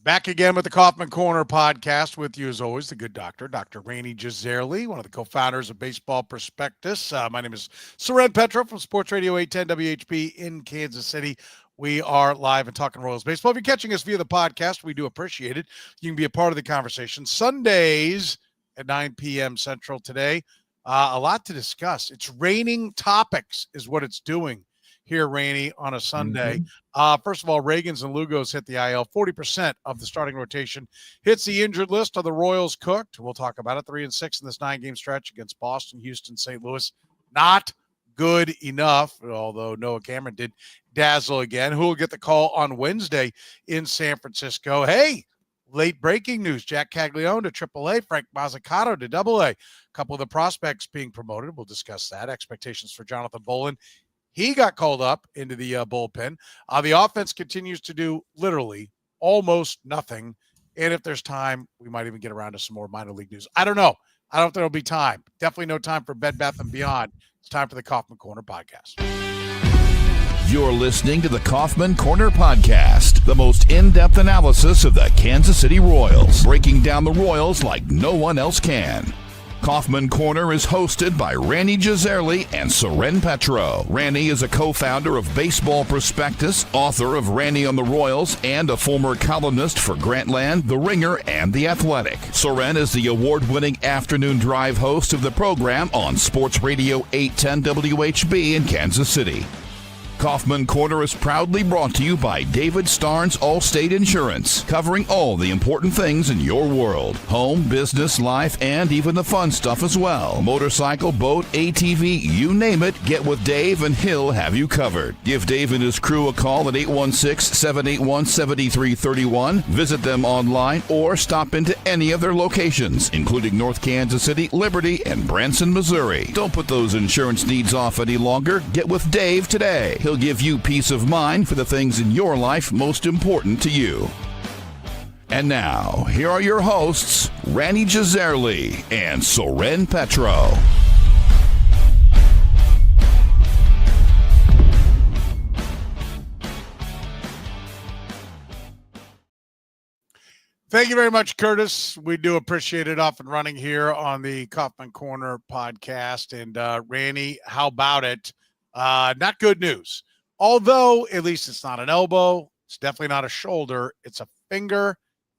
Back again with the Kaufman Corner podcast with you as always, the good doctor, Dr. Rany Jazayerli, one of the co-founders of Baseball Prospectus. My name is Soren Petro from Sports Radio 810 WHB in Kansas City. We are live and talking Royals baseball. If you're catching us via the podcast, we do appreciate it. You can be a part of the conversation. Sundays at 9 p.m. Central today. A lot to discuss. It's raining topics is what it's doing here, Rany, on a Sunday. First of all, Ragans and Lugos hit the IL. 40% of the starting rotation hits the injured list. Are the Royals cooked? We'll talk about it. 3-6 in this 9-game stretch against Boston, Houston, St. Louis. Not good enough, although Noah Camron did dazzle again. Who will get the call on Wednesday in San Francisco? Hey, late breaking news. Jack Caglianone to AAA, Frank Mozzicato to AA. A couple of the prospects being promoted. We'll discuss that. Expectations for Jonathan Bolan. He got called up into the bullpen. The offense continues to do literally almost nothing. And if there's time, we might even get around to some more minor league news. I don't know. I don't think there'll be time. Definitely no time for Bed Bath & Beyond. It's time for the Kaufman Corner podcast. You're listening to the Kaufman Corner podcast, the most in-depth analysis of the Kansas City Royals, breaking down the Royals like no one else can. Kaufman Corner is hosted by Rany Jazayerli and Soren Petro. Rany is a co-founder of Baseball Prospectus, author of Rany on the Royals, and a former columnist for Grantland, The Ringer, and The Athletic. Soren is the award-winning afternoon drive host of the program on Sports Radio 810 WHB in Kansas City. Kaufman Corner is proudly brought to you by David Starnes Allstate Insurance, covering all the important things in your world. Home, business, life, and even the fun stuff as well. Motorcycle, boat, ATV, you name it, get with Dave and he'll have you covered. Give Dave and his crew a call at 816-781-7331. Visit them online or stop into any of their locations, including North Kansas City, Liberty, and Branson, Missouri. Don't put those insurance needs off any longer. Get with Dave today. He'll give you peace of mind for the things in your life most important to you. And now, here are your hosts, Rany Jazayerli and Soren Petro. Thank you very much, Curtis. We do appreciate it. Off and running here on the Kaufman Corner podcast. And Rany, how about it? Not good news. Although, at least it's not an elbow. It's definitely not a shoulder. It's a finger.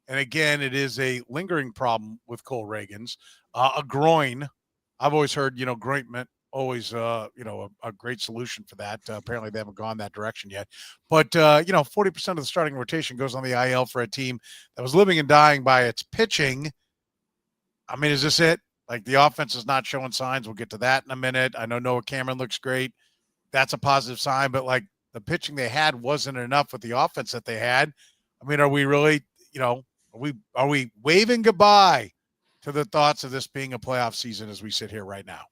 And again, it is a lingering problem with Cole Ragans. A groin. I've always heard, grointment, always, a great solution for that. Apparently, they haven't gone that direction yet. But, 40% of the starting rotation goes on the IL for a team that was living and dying by its pitching. I mean, is this it? Like, the offense is not showing signs. We'll get to that in a minute. I know Noah Camron looks great. That's a positive sign, but like the pitching they had wasn't enough with the offense that they had. I mean, are we really, are we waving goodbye to the thoughts of this being a playoff season as we sit here right now?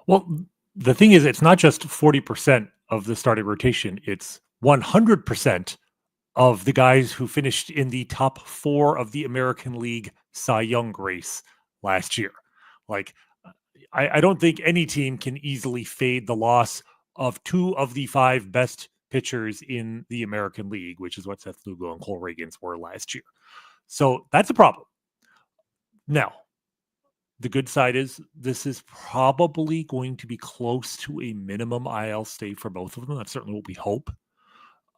Well, the thing is, it's not just 40% of the starting rotation. It's 100% of the guys who finished in the top 4 of the American League Cy Young race last year. Like, I don't think any team can easily fade the loss of 2 of the 5 best pitchers in the American League, which is what Seth Lugo and Cole Ragans were last year. So that's a problem. Now, the good side is this is probably going to be close to a minimum IL stay for both of them. That's certainly what we hope.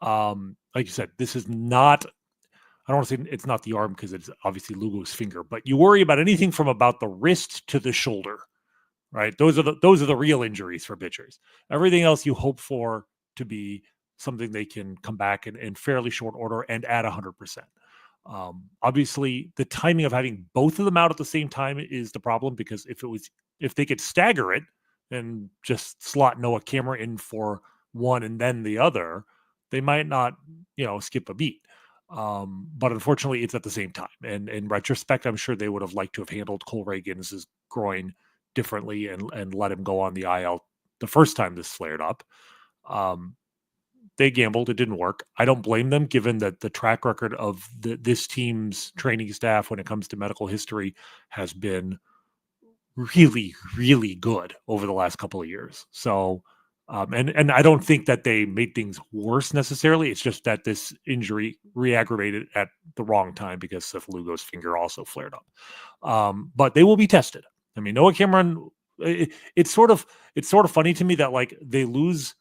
Like you said, this is not, I don't want to say it's not the arm because it's obviously Lugo's finger, but you worry about anything from about the wrist to the shoulder. Right, those are the real injuries for pitchers. Everything else you hope for to be something they can come back in fairly short order and at 100%. Obviously, the timing of having both of them out at the same time is the problem, because if they could stagger it and just slot Noah Camron in for one and then the other, they might not skip a beat. But unfortunately, it's at the same time. And in retrospect, I'm sure they would have liked to have handled Cole Ragans' groin differently and let him go on the IL the first time this flared up. They gambled. It didn't work. I don't blame them, given that the track record of this team's training staff when it comes to medical history has been really, really good over the last couple of years. So And I don't think that they made things worse necessarily. It's just that this injury re-aggravated at the wrong time because of Lugo's finger also flared up. But they will be tested. I mean, Noah Camron. It's sort of funny to me that like they lose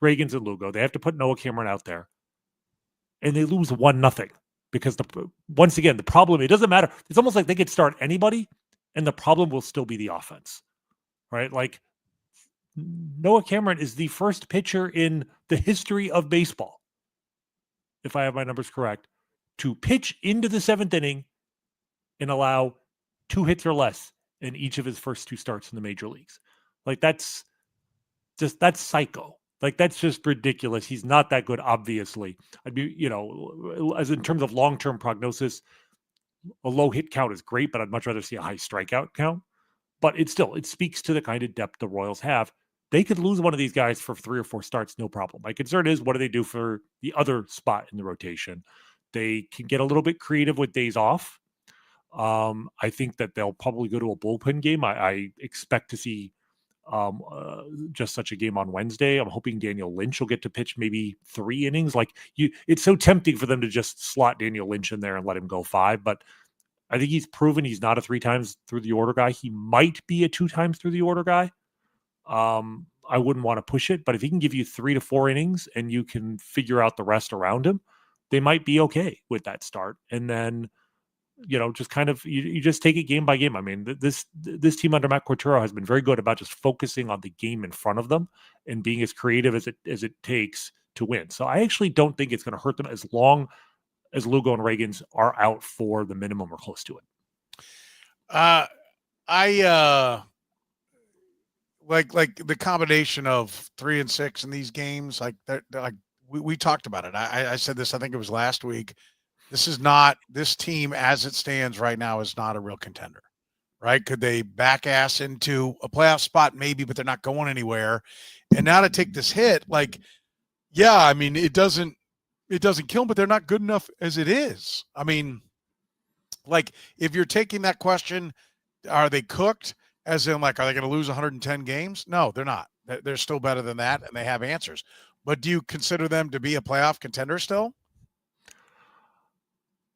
Ragans and Lugo. They have to put Noah Camron out there, and they lose 1-0 because once again the problem, it doesn't matter. It's almost like they could start anybody, and the problem will still be the offense, right? Like Noah Camron is the first pitcher in the history of baseball, if I have my numbers correct, to pitch into the 7th inning and allow 2 hits or less in each of his first 2 starts in the major leagues. Like that's psycho. Like that's just ridiculous. He's not that good, obviously. I'd be, as in terms of long-term prognosis, a low hit count is great, but I'd much rather see a high strikeout count. But it speaks to the kind of depth the Royals have. They could lose one of these guys for 3 or 4 starts, no problem. My concern is, what do they do for the other spot in the rotation? They can get a little bit creative with days off. I think that they'll probably go to a bullpen game. I expect to see just such a game on Wednesday. I'm hoping Daniel Lynch will get to pitch maybe 3 innings. It's so tempting for them to just slot Daniel Lynch in there and let him go 5, but I think he's proven he's not a 3 times through the order guy. He might be a 2 times through the order guy. I wouldn't want to push it, but if he can give you 3 to 4 innings and you can figure out the rest around him, they might be okay with that start. And then, just kind of, you just take it game by game. I mean, this team under Matt Corturo has been very good about just focusing on the game in front of them and being as creative as it takes to win. So I actually don't think it's going to hurt them as long as Lugo and Ragans are out for the minimum or close to it. I like the combination of 3 and 6 in these games. Like we talked about it. I said this, I think it was last week. This team as it stands right now is not a real contender, right? Could they back ass into a playoff spot? Maybe, but they're not going anywhere. And now to take this hit, I mean, it doesn't kill them, but they're not good enough as it is. I mean, if you're taking that question, are they cooked? As in, are they going to lose 110 games? No, they're not. They're still better than that, and they have answers. But do you consider them to be a playoff contender still?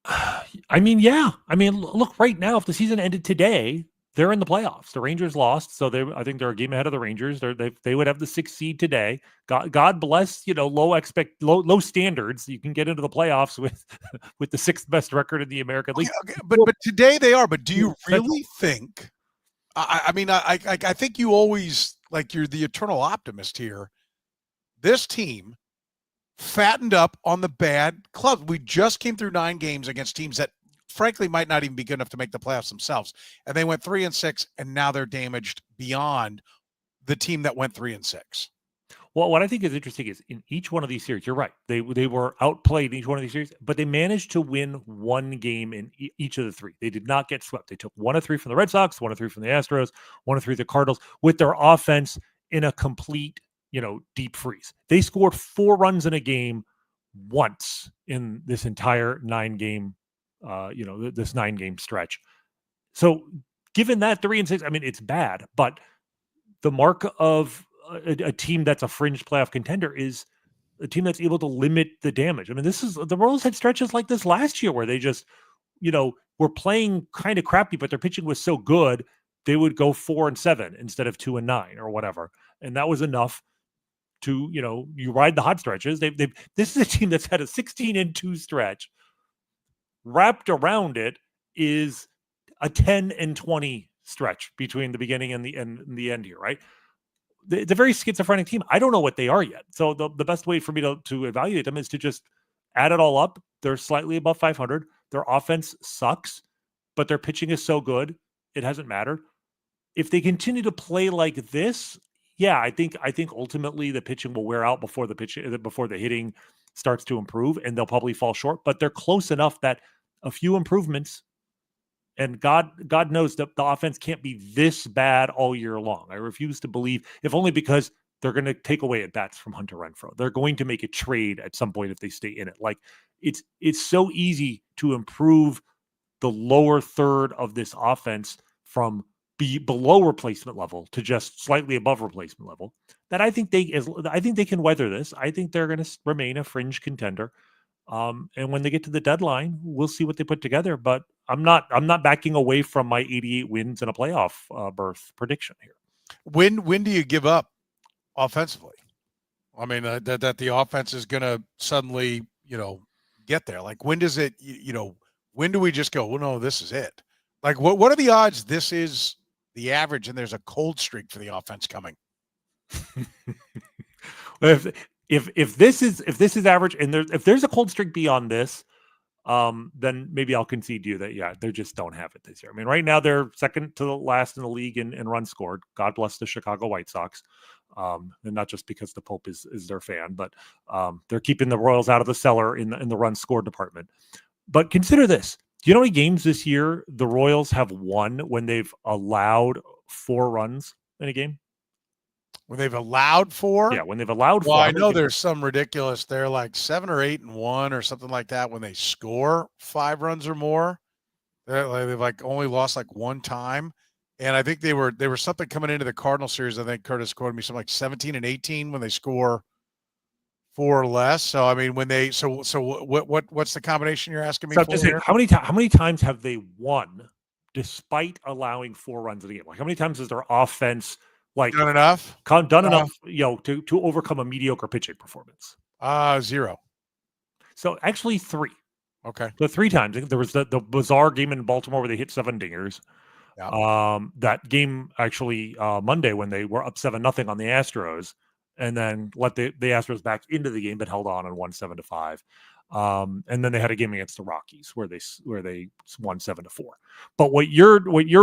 I mean, yeah. I mean, look, right now, if the season ended today, they're in the playoffs. The Rangers lost, so I think they're a game ahead of the Rangers. They would have the 6th seed today. God bless, low standards. You can get into the playoffs with the 6th best record in the American League. Okay. But today they are. But do you really think? I mean, I think you always, you're the eternal optimist here. This team fattened up on the bad clubs. We just came through 9 games against teams that frankly might not even be good enough to make the playoffs themselves. And they went 3 and 6, and now they're damaged beyond the team that went 3 and 6. Well, what I think is interesting is in each one of these series, you're right. They were outplayed in each one of these series, but they managed to win 1 game in each of the 3. They did not get swept. They took 1 of 3 from the Red Sox, 1 of 3 from the Astros, 1 of 3 the Cardinals, with their offense in a complete, deep freeze. They scored 4 runs in a game once in this entire 9-game, this 9-game stretch. So given that 3 and 6, I mean, it's bad, but the mark of a team that's a fringe playoff contender is a team that's able to limit the damage. I mean, the Royals had stretches like this last year where they just, were playing kind of crappy, but their pitching was so good, they would go 4 and 7 instead of 2 and 9 or whatever. And that was enough to, you ride the hot stretches. This is a team that's had a 16 and 2 stretch. Wrapped around it is a 10 and 20 stretch between the beginning and the end here, right? The very schizophrenic team. I don't know what they are yet. So the best way for me to evaluate them is to just add it all up. They're slightly above 500. Their offense sucks, but their pitching is so good, it hasn't mattered. If they continue to play like this, yeah, I think ultimately the pitching will wear out before the hitting starts to improve, and they'll probably fall short. But they're close enough that a few improvements. And God knows that the offense can't be this bad all year long. I refuse to believe, if only because they're going to take away at bats from Hunter Renfroe. They're going to make a trade at some point if they stay in it. It's so easy to improve the lower third of this offense from be below replacement level to just slightly above replacement level, that I think they can weather this. I think they're going to remain a fringe contender. And when they get to the deadline, we'll see what they put together. But I'm not backing away from my 88 wins and a playoff berth prediction here. When do you give up offensively? I mean, that the offense is going to suddenly, get there. Like, when does it, when do we just go, well, no, this is it? Like, what are the odds this is the average and there's a cold streak for the offense coming? If this is average and if there's a cold streak beyond this, then maybe I'll concede to you that, they just don't have it this year. I mean, right now they're second to the last in the league in runs scored. God bless the Chicago White Sox. And not just because the Pope is their fan, but they're keeping the Royals out of the cellar in the runs scored department. But consider this. Do you know how many games this year the Royals have won when they've allowed 4 runs in a game? When they've allowed 4? Yeah, when they've allowed 4. Well, I know there's some ridiculous. They're like 7 or 8-1 or something like that when they score 5 runs or more. They've like only lost like 1 time. And I think they were something coming into the Cardinal series. I think Curtis quoted me something like 17 and 18 when they score 4 or less. So I mean, when they what's the combination you're asking me so for? Just saying, how many times have they won despite allowing 4 runs in a game? Like, how many times has their offense done enough to overcome a mediocre pitching performance? 0. So actually 3. Okay. So 3 times. There was the bizarre game in Baltimore where they hit 7 dingers. Yeah. That game actually Monday when they were up 7-0 on the Astros, and then let the Astros back into the game, but held on and won 7-5. And then they had a game against the Rockies where they won 7-4. But what you're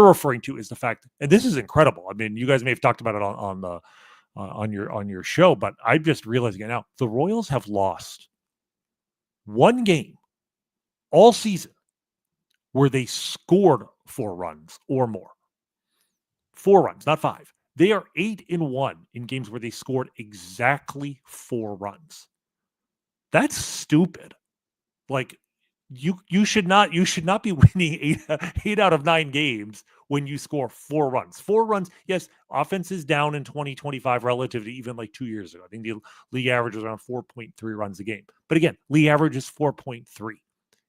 referring to is the fact, and this is incredible. I mean, you guys may have talked about it on your show, but I'm just realizing it now. The Royals have lost 1 game all season where they scored 4 runs or more. 4 runs, not 5. They are 8-1 in games where they scored exactly 4 runs. That's stupid. Like, you should not be winning 8 out of 9 games when you score 4 runs. 4 runs, yes, offense is down in 2025 relative to even like 2 years ago. I think the league average was around 4.3 runs a game. But again, league average is 4.3.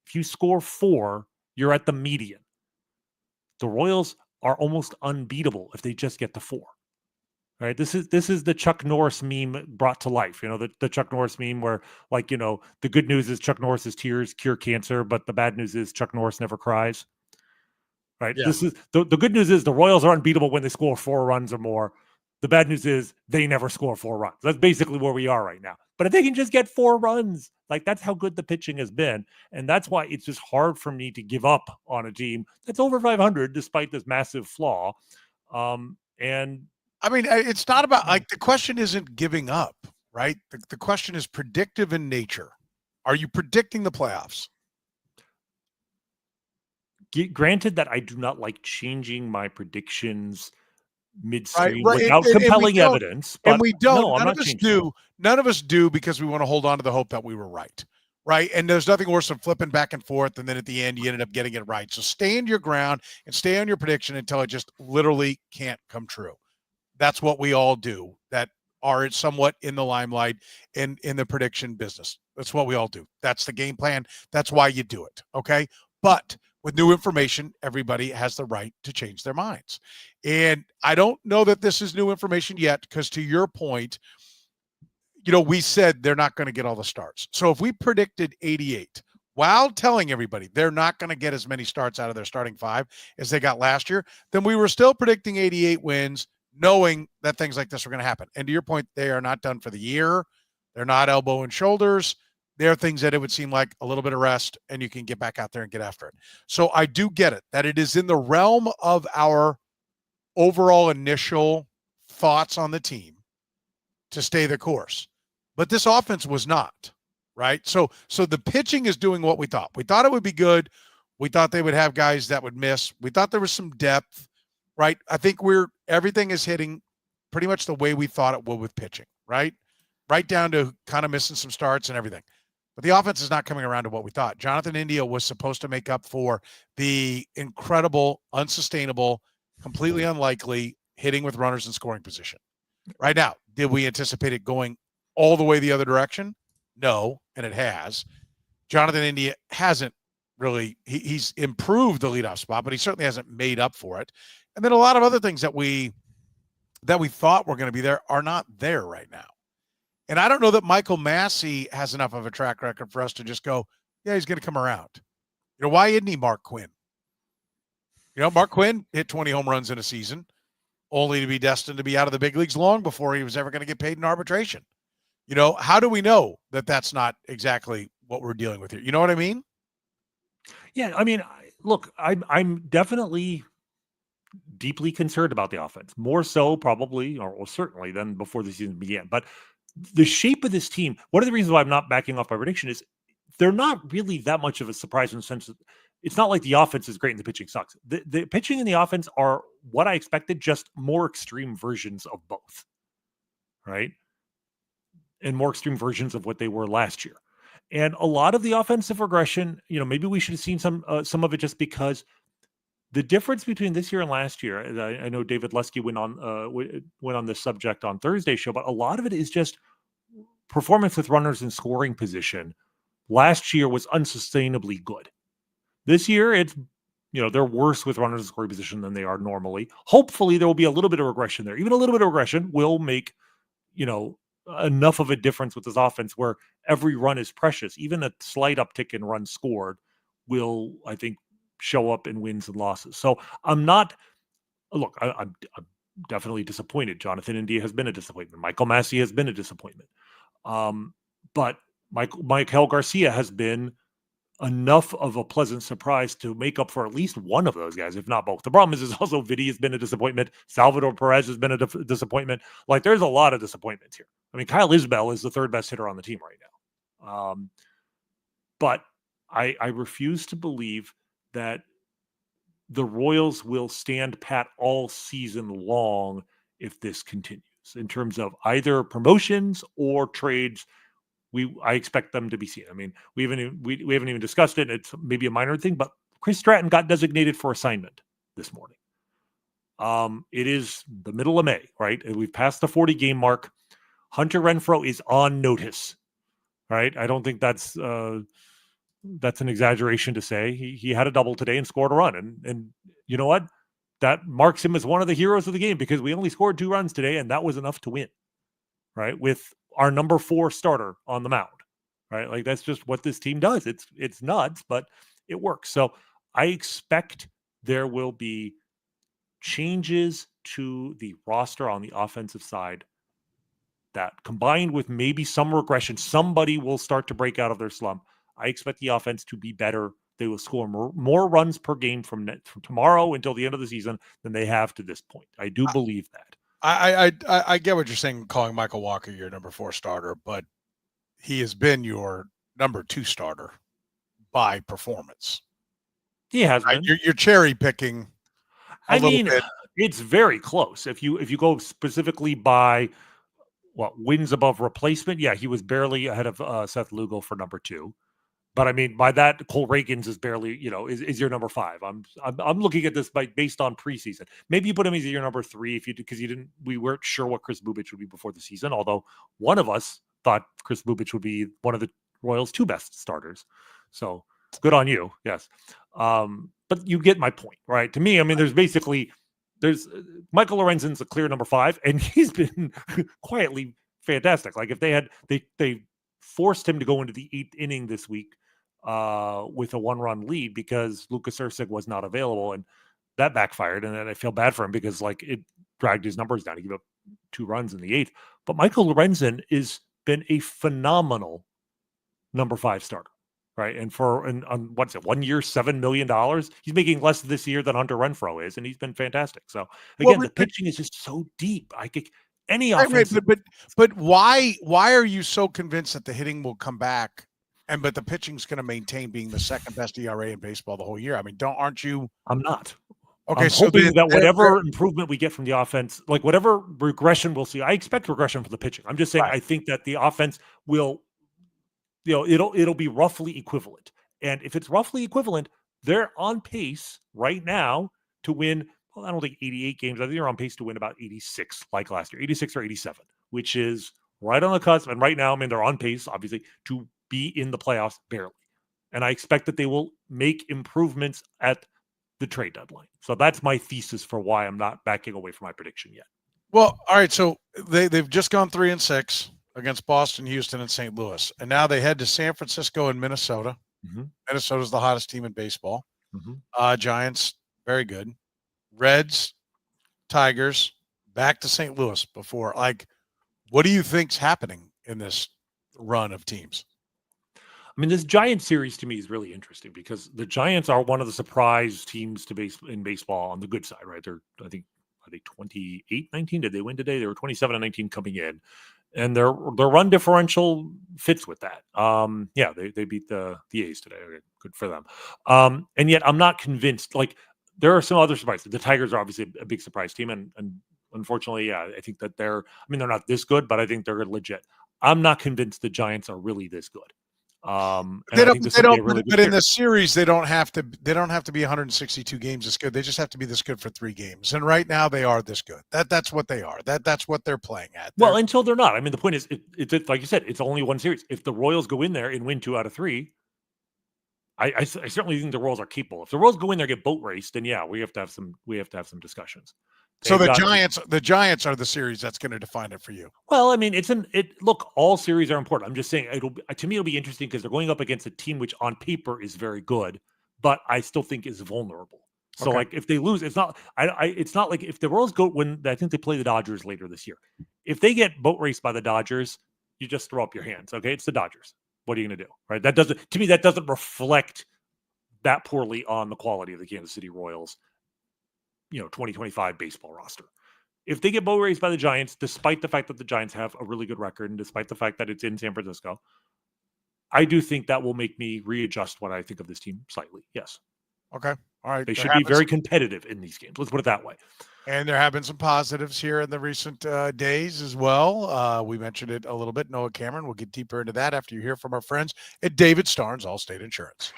If you score 4, you're at the median. The Royals are almost unbeatable if they just get to 4. Right? This is the Chuck Norris meme brought to life. The Chuck Norris meme where, like, the good news is Chuck Norris's tears cure cancer, but the bad news is Chuck Norris never cries. Right? Yeah. This is the good news is the Royals are unbeatable when they score 4 runs or more. The bad news is they never score 4 runs. That's basically where we are right now. But if they can just get 4 runs, like, that's how good the pitching has been. And that's why it's just hard for me to give up on a team that's over 500 despite this massive flaw. And I mean, it's not about, like, the question isn't giving up, right? The question is predictive in nature. Are you predicting the playoffs? Granted that I do not like changing my predictions midstream right. without compelling evidence. But and we don't. No, none of us do. None of us do because we want to hold on to the hope that we were right. Right. And there's nothing worse than flipping back and forth. And then at the end, you ended up getting it right. So stand your ground and stay on your prediction until it just literally can't come true. That's what we all do that are somewhat in the limelight in the prediction business. That's what we all do. That's the game plan. That's why you do it. Okay. But with new information, everybody has the right to change their minds. And I don't know that this is new information yet, because to your point, we said they're not going to get all the starts. So if we predicted 88 while telling everybody they're not going to get as many starts out of their starting 5 as they got last year, then we were still predicting 88 wins, knowing that things like this were going to happen. And to your point, they are not done for the year. They're not elbow and shoulders. They're things that it would seem like a little bit of rest and you can get back out there and get after it. So I do get it, that it is in the realm of our overall initial thoughts on the team to stay the course. But this offense was not, right? So the pitching is doing what we thought. We thought it would be good. We thought they would have guys that would miss. We thought there was some depth, right? I think everything is hitting pretty much the way we thought it would with pitching, right? Right down to kind of missing some starts and everything. But the offense is not coming around to what we thought. Jonathan India was supposed to make up for the incredible, unsustainable completely unlikely hitting with runners in scoring position. Right now, did we anticipate it going all the way the other direction? No, and it has. Jonathan India hasn't really, he's improved the leadoff spot, but he certainly hasn't made up for it. And then a lot of other things that we thought were going to be there are not there right now. And I don't know that Michael Massey has enough of a track record for us to just go, yeah, he's going to come around. Why isn't he Mark Quinn? Mark Quinn hit 20 home runs in a season, only to be destined to be out of the big leagues long before he was ever going to get paid in arbitration. How do we know that that's not exactly what we're dealing with here? You know what I mean? Yeah, I mean, look, I'm definitely deeply concerned about the offense, more so probably, or certainly than before the season began. But the shape of this team, one of the reasons why I'm not backing off my prediction is they're not really that much of a surprise in the sense that it's not like the offense is great and the pitching sucks. The pitching and the offense are what I expected, just more extreme versions of both, right? And more extreme versions of what they were last year. And a lot of the offensive regression, maybe we should have seen some of it just because the difference between this year and last year, I know David Lesky went on this subject on Thursday's show, but a lot of it is just performance with runners in scoring position. Last year was unsustainably good. This year, it's, they're worse with runners in scoring position than they are normally. Hopefully, there will be a little bit of regression there. Even a little bit of regression will make, enough of a difference with this offense where every run is precious. Even a slight uptick in runs scored will, I think, show up in wins and losses. So I'm definitely disappointed. Jonathan India has been a disappointment. Michael Massey has been a disappointment. But Maikel Garcia has been enough of a pleasant surprise to make up for at least one of those guys, if not both. The problem is also Vidi has been a disappointment. Salvador Perez has been a disappointment. Like, there's a lot of disappointments here. I mean, Kyle Isbell is the third best hitter on the team right now. But I refuse to believe that the Royals will stand pat all season long if this continues in terms of either promotions or trades. I expect them to be seen. I mean, we haven't even discussed it. It's maybe a minor thing, but Chris Stratton got designated for assignment this morning. It is the middle of May, right? And we've passed the 40 game mark. Hunter Renfroe is on notice, right? I don't think that's an exaggeration to say. He had a double today and scored a run, and you know what? That marks him as one of the heroes of the game because we only scored 2 runs today, and that was enough to win, right? With our number 4 starter on the mound, right? Like, that's just what this team does. It's nuts, but it works. So I expect there will be changes to the roster on the offensive side that, combined with maybe some regression, somebody will start to break out of their slump. I expect the offense to be better. They will score more runs per game from tomorrow until the end of the season than they have to this point. I do believe that. I get what you're saying, calling Michael Walker your number 4 starter, but he has been your number 2 starter by performance. He has been. You're cherry picking. I mean, it's very close. If you go specifically by what wins above replacement, yeah, he was barely ahead of Seth Lugo for number 2. But I mean, by that, Cole Ragans is barely, is your number 5. I'm looking at this based on preseason. Maybe you put him as your number 3 because we weren't sure what Chris Bubich would be before the season. Although one of us thought Chris Bubich would be one of the Royals' 2 best starters. So good on you. Yes. But you get my point, right? To me, I mean, there's Michael Lorenzen's a clear number 5, and he's been quietly fantastic. Like, if they forced him to go into the 8th inning this week with a 1-run lead because Lucas Erceg was not available, and that backfired. And then I feel bad for him because, like, it dragged his numbers down. He gave up 2 runs in the 8th. But Michael Lorenzen has been a phenomenal number 5 starter, right? And on what's it, 1 year, $7 million? He's making less this year than Hunter Renfroe is, and he's been fantastic. So again, the pitching is just so deep. Any offense, but why are you so convinced that the hitting will come back, but the pitching's going to maintain being the second best ERA in baseball the whole year? I mean, aren't you? I'm not. Okay, I'm hoping that whatever improvement we get from the offense, like whatever regression we'll see, I expect regression for the pitching. I'm just saying, right. I think that the offense will, it'll be roughly equivalent. And if it's roughly equivalent, they're on pace right now to win I don't think 88 games. I think they're on pace to win about 86 like last year, 86 or 87, which is right on the cusp. And right now, I mean, they're on pace, obviously, to be in the playoffs barely. And I expect that they will make improvements at the trade deadline. So that's my thesis for why I'm not backing away from my prediction yet. Well, all right. So they've just gone 3-6 against Boston, Houston, and St. Louis. And now they head to San Francisco and Minnesota. Mm-hmm. Minnesota's the hottest team in baseball. Mm-hmm. Giants, very good. Reds, Tigers, back to St. Louis before. Like, what do you think's happening in this run of teams? I mean, this Giants series to me is really interesting because the Giants are one of the surprise teams in baseball on the good side, right? I think, are they 28-19? Did they win today? They were 27-19 coming in. And their run differential fits with that. Yeah, they beat the A's today. Okay, good for them. And yet I'm not convinced. Like, there are some other surprises. The Tigers are obviously a big surprise team, and unfortunately, yeah, I think that they're not this good, but I think they're legit. I'm not convinced the Giants are really this good. They don't. But in the series, they don't have to be 162 games this good. They just have to be this good for 3 games. And right now, they are this good. That's what they are. That's what they're playing at. Well, until they're not. I mean, the point is, it's like you said, it's only one series. If the Royals go in there and win 2 out of 3, I certainly think the Royals are capable. If the Royals go in there and get boat raced, then yeah, we have to have some discussions. So the Giants are the series that's going to define it for you. Well, I mean, look, all series are important. I'm just saying to me it'll be interesting because they're going up against a team which on paper is very good, but I still think is vulnerable. So like if they lose, it's not like if the Royals I think they play the Dodgers later this year. If they get boat raced by the Dodgers, you just throw up your hands. Okay, it's the Dodgers. What are you going to do? Right? That doesn't reflect that poorly on the quality of the Kansas City Royals 2025 baseball roster. If they get boat raced by the Giants, despite the fact that the Giants have a really good record and despite the fact that it's in San Francisco, I do think that will make me readjust what I think of this team slightly. Yes. Okay. All right. They should be very competitive in these games. Let's put it that way. And there have been some positives here in the recent days as well. We mentioned it a little bit. Noah Camron. We'll get deeper into that after you hear from our friends at David Starnes Allstate Insurance.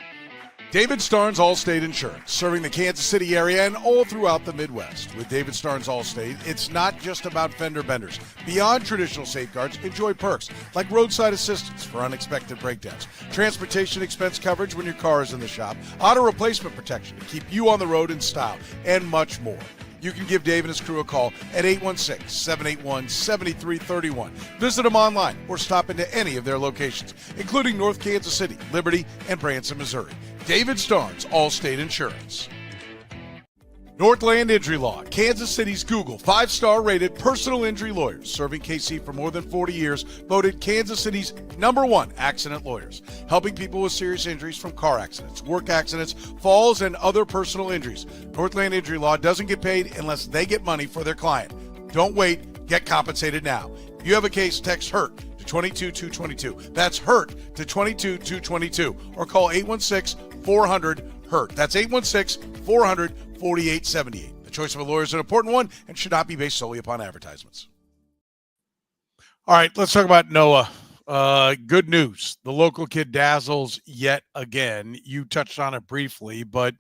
David Starnes Allstate Insurance, serving the Kansas City area and all throughout the Midwest. With David Starnes Allstate, it's not just about fender benders. Beyond traditional safeguards, enjoy perks like roadside assistance for unexpected breakdowns, transportation expense coverage when your car is in the shop, auto replacement protection to keep you on the road in style, and much more. You can give Dave and his crew a call at 816-781-7331. Visit them online or stop into any of their locations, including North Kansas City, Liberty, and Branson, Missouri. David Starnes, Allstate Insurance. Northland Injury Law, Kansas City's Google 5-star rated personal injury lawyers, serving KC for more than 40 years, voted Kansas City's #1 accident lawyers, helping people with serious injuries from car accidents, work accidents, falls, and other personal injuries. Northland Injury Law doesn't get paid unless they get money for their client. Don't wait, get compensated now. If you have a case, text HURT to 22222. That's HURT to 22222, or call 816-400-HURT. That's 816-400-4878. The choice of a lawyer is an important one and should not be based solely upon advertisements. All right, let's talk about Noah. Good news. The local kid dazzles yet again. You touched on it briefly, but,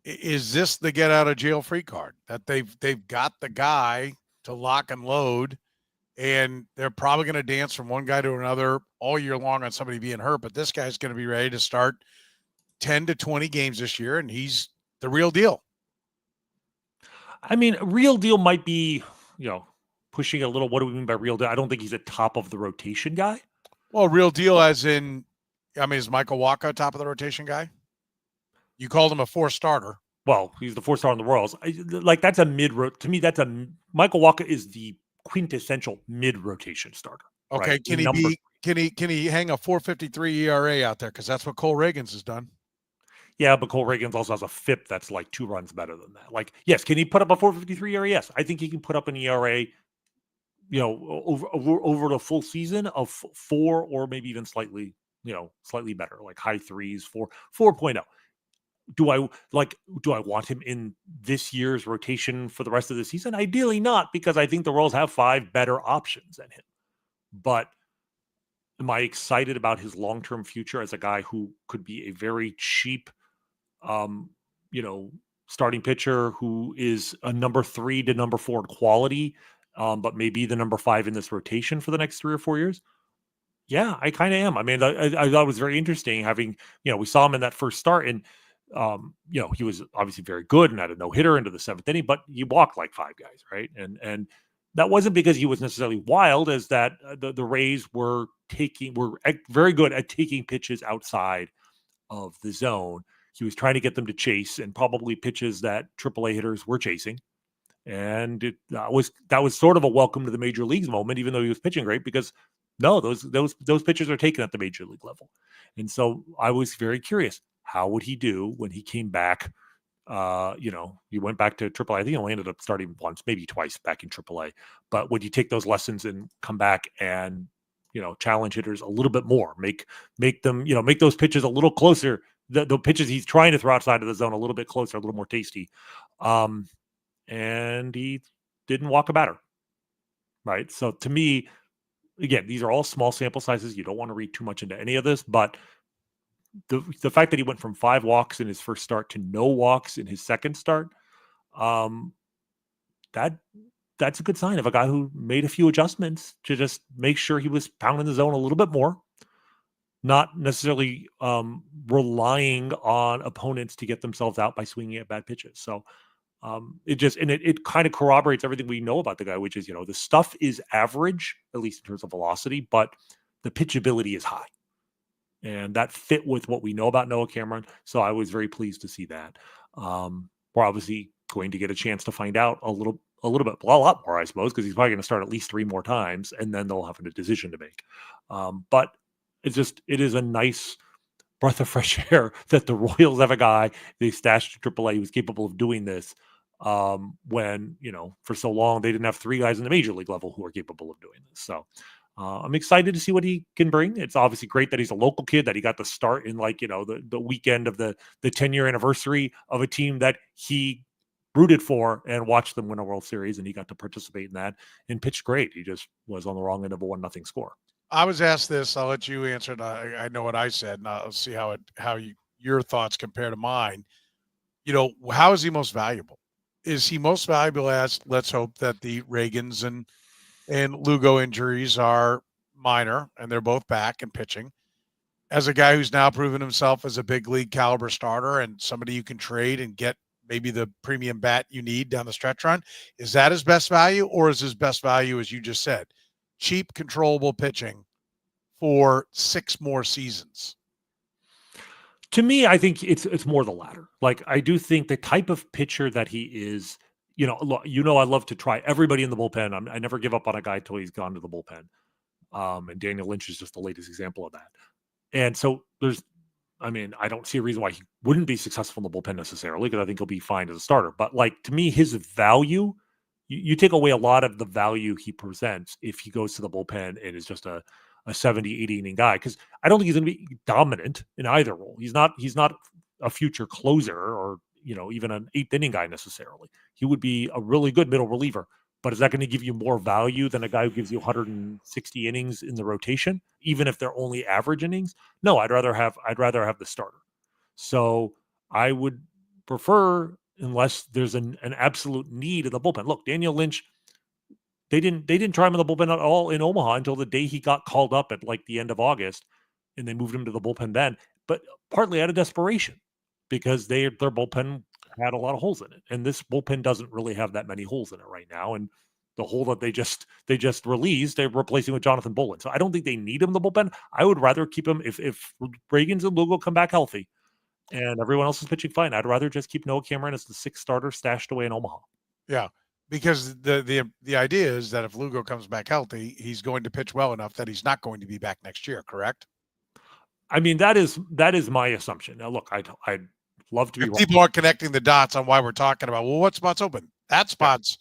is this the get out of jail free card? That they've got the guy to lock and load, and they're probably going to dance from one guy to another all year long on somebody being hurt, but this guy's going to be ready to start 10 to 20 games this year, and he's the real deal. I mean, real deal might be, pushing a little. What do we mean by real deal? I don't think he's a top of the rotation guy. Well, real deal as in, is Michael Wacha top of the rotation guy? You called him a 4-starter. Well, he's the 4-star in the Royals. That's a to me, Michael Wacha is the quintessential mid-rotation starter. Okay, right? Can he hang a 4.53 ERA out there? Because that's what Cole Ragans has done. Yeah, but Cole Ragans also has a FIP that's like 2 runs better than that. Like, yes, can he put up a 4.53 ERA? Yes, I think he can put up an ERA, over the full season of 4 or maybe even slightly better, like high 3s, 4.0. Do I want him in this year's rotation for the rest of the season? Ideally not, because I think the Royals have 5 better options than him. But am I excited about his long-term future as a guy who could be a very cheap, starting pitcher who is a number 3 to number 4 in quality, but maybe the number 5 in this rotation for the next 3 or 4 years? Yeah, I kind of am. I mean, I thought it was very interesting having, we saw him in that first start, and he was obviously very good and had a no hitter into the 7th inning, but he walked like 5 guys, right? And that wasn't because he was necessarily wild, as that the Rays were very good at taking pitches outside of the zone. He was trying to get them to chase, and probably pitches that AAA hitters were chasing. And that was sort of a welcome to the major leagues moment, even though he was pitching great, because no, those pitches are taken at the major league level. And so I was very curious, how would he do when he came back? He went back to AAA. I think he only ended up starting once, maybe twice back in AAA. But would you take those lessons and come back and, challenge hitters a little bit more, make them, make those pitches a little closer, the pitches he's trying to throw outside of the zone a little bit closer, a little more tasty. And he didn't walk a batter. Right. So to me, again, these are all small sample sizes. You don't want to read too much into any of this, but the fact that he went from 5 walks in his first start to no walks in his second start, that's a good sign of a guy who made a few adjustments to just make sure he was pounding the zone a little bit more, not necessarily relying on opponents to get themselves out by swinging at bad pitches. So it kind of corroborates everything we know about the guy, which is, the stuff is average, at least in terms of velocity, but the pitchability is high. And that fit with what we know about Noah Camron. So I was very pleased to see that. We're obviously going to get a chance to find out a little bit, a lot more, I suppose, because he's probably going to start at least 3 more times, and then they'll have a decision to make. But it is a nice breath of fresh air that the Royals have a guy they stashed to AAA who was capable of doing this, when, for so long they didn't have 3 guys in the major league level who are capable of doing this. So I'm excited to see what he can bring. It's obviously great that he's a local kid, that he got to start in the weekend of the 10-year anniversary of a team that he rooted for and watched them win a World Series, and he got to participate in that and pitched great. He just was on the wrong end of a 1-0 score. I was asked this. I'll let you answer it. I know what I said, and I'll see your thoughts compare to mine. How is he most valuable? Is he most valuable as, let's hope that the Ragans and Lugo injuries are minor and they're both back and pitching, as a guy who's now proven himself as a big league caliber starter and somebody you can trade and get maybe the premium bat you need down the stretch run? Is that his best value, or is his best value, as you just said, cheap, controllable pitching for 6 more seasons? To me, I think it's more the latter. Like, I do think the type of pitcher that he is, I love to try everybody in the bullpen. I never give up on a guy until he's gone to the bullpen. And Daniel Lynch is just the latest example of that. And so I don't see a reason why he wouldn't be successful in the bullpen necessarily, because I think he'll be fine as a starter. But to me, his value, you take away a lot of the value he presents if he goes to the bullpen and is just a 70, 80 inning guy, because I don't think he's going to be dominant in either role. He's not a future closer or, even an 8th inning guy necessarily. He would be a really good middle reliever, but is that going to give you more value than a guy who gives you 160 innings in the rotation, even if they're only average innings? No, I'd rather have the starter. So I would prefer, unless there's an absolute need in the bullpen. Look, Daniel Lynch, they didn't try him in the bullpen at all in Omaha until the day he got called up at the end of August, and they moved him to the bullpen then, but partly out of desperation, because their bullpen had a lot of holes in it, and this bullpen doesn't really have that many holes in it right now. And the hole that they just released, they're replacing with Jonathan Bolan. So I don't think they need him in the bullpen. I would rather keep him if Ragans and Lugo come back healthy and everyone else is pitching fine. I'd rather just keep Noah Camron as the 6th starter stashed away in Omaha. Yeah, because the idea is that if Lugo comes back healthy, he's going to pitch well enough that he's not going to be back next year. Correct? I mean, that is my assumption. Now, look, I'd love to be wrong. People are connecting the dots on why we're talking about, well, what spot's open? That spot's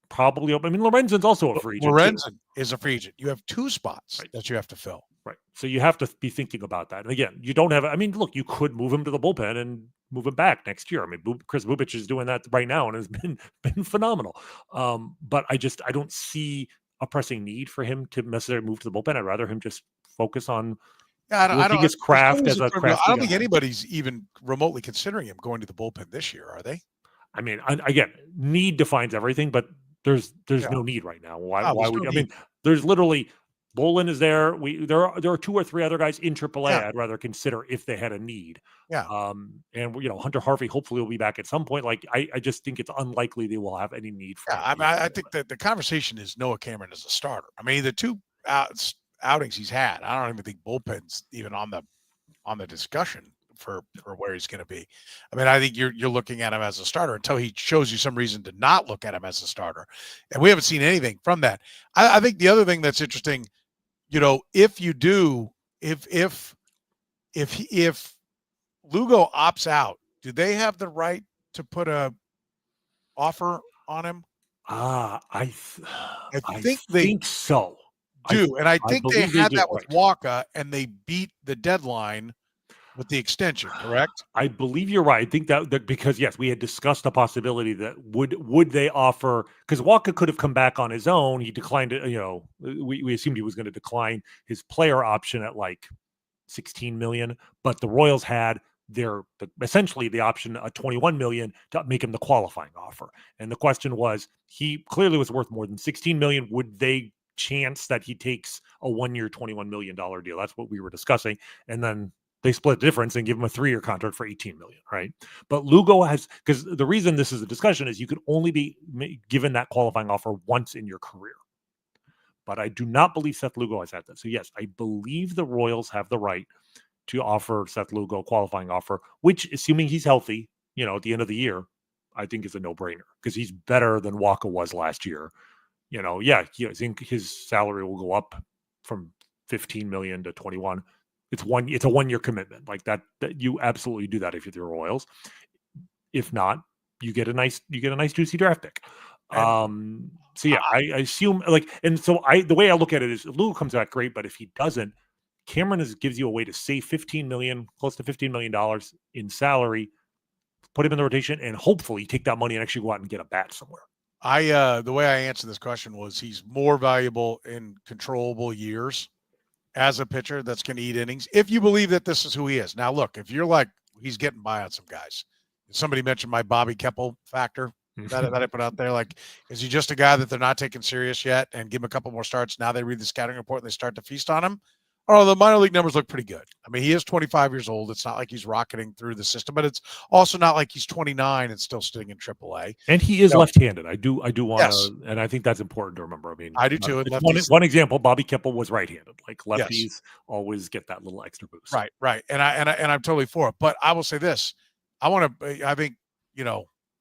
probably open. I mean, Lorenzen's also a free agent. Lorenzen is a free agent. You have 2 spots that you have to fill. Right. So you have to be thinking about that. And again, you don't have, look, you could move him to the bullpen and move him back next year. I mean, Chris Bubich is doing that right now and has been phenomenal. But I don't see a pressing need for him to necessarily move to the bullpen. I'd rather him just focus on Yeah, You don't think it's there's Kraft always as a a third wheel. I crafty don't think guy? anybody's even remotely considering him going to the bullpen this year, are they? I mean, again, need defines everything, but there's Yeah. no need right now. Why No, why there's no would I need. mean? There's literally Bolan is there. There are 2 or 3 other guys in AAA Yeah, I'd rather consider if they had a need. yeah. And Hunter Harvey hopefully will be back at some point. Like I just think it's unlikely they will have any need for Yeah, him. I mean, I think that the conversation is Noah Cameron as a starter. I mean, the two outings he's had, I don't even think bullpen's even on the discussion for where he's going to be. I mean, I think you're looking at him as a starter until he shows you some reason to not look at him as a starter, and we haven't seen anything from that. I think the other thing that's interesting, if you do, if Lugo opts out, do they have the right to put a offer on him? I I I think they think so. do, and I I think they believe they had do. that with Right. Waka, and they beat the deadline with the extension, correct? I believe you're right. I think that because yes, we had discussed the possibility that would they offer, because Walker could have come back on his own. He declined it. We assumed he was going to decline his player option at like 16 million, but the Royals had essentially the option at 21 million to make him the qualifying offer. And the question was, he clearly was worth more than 16 million. Would they chance that he takes a 1-year $21 million deal? That's what we were discussing. And then they split the difference and give him a 3-year contract for 18 million, right? But Lugo has, because the reason this is a discussion is you can only be given that qualifying offer once in your career. But I do not believe Seth Lugo has had that. So yes, I believe the Royals have the right to offer Seth Lugo a qualifying offer, which, assuming he's healthy, at the end of the year, I think is a no-brainer because he's better than Waka was last year. I think his salary will go up from 15 million to 21. It's a 1-year commitment. Like that you absolutely do that if you're the Royals. If not, you get a nice juicy draft pick. So yeah, I assume the way I look at it is if Lugo comes out great, but if he doesn't, Camron gives you a way to save close to $15 million in salary, put him in the rotation, and hopefully take that money and actually go out and get a bat somewhere. The way I answered this question was he's more valuable in controllable years as a pitcher that's going to eat innings, if you believe that this is who he is. Now, look, if you're like, he's getting by on some guys. Somebody mentioned my Bobby Keppel factor that I put out there. Like, is he just a guy that they're not taking serious yet and give him a couple more starts? Now they read the scouting report and they start to feast on him. Oh, the minor league numbers look pretty good. I mean, he is 25 years old. It's not like he's rocketing through the system, but it's also not like he's 29 and still sitting in AAA. And he is left-handed. I do want to, and I think that's important to remember. I mean, I do too. One example: Bobby Keppel was right-handed. Like lefties always get that little extra boost. Right. And I'm totally for it. But I will say this: I think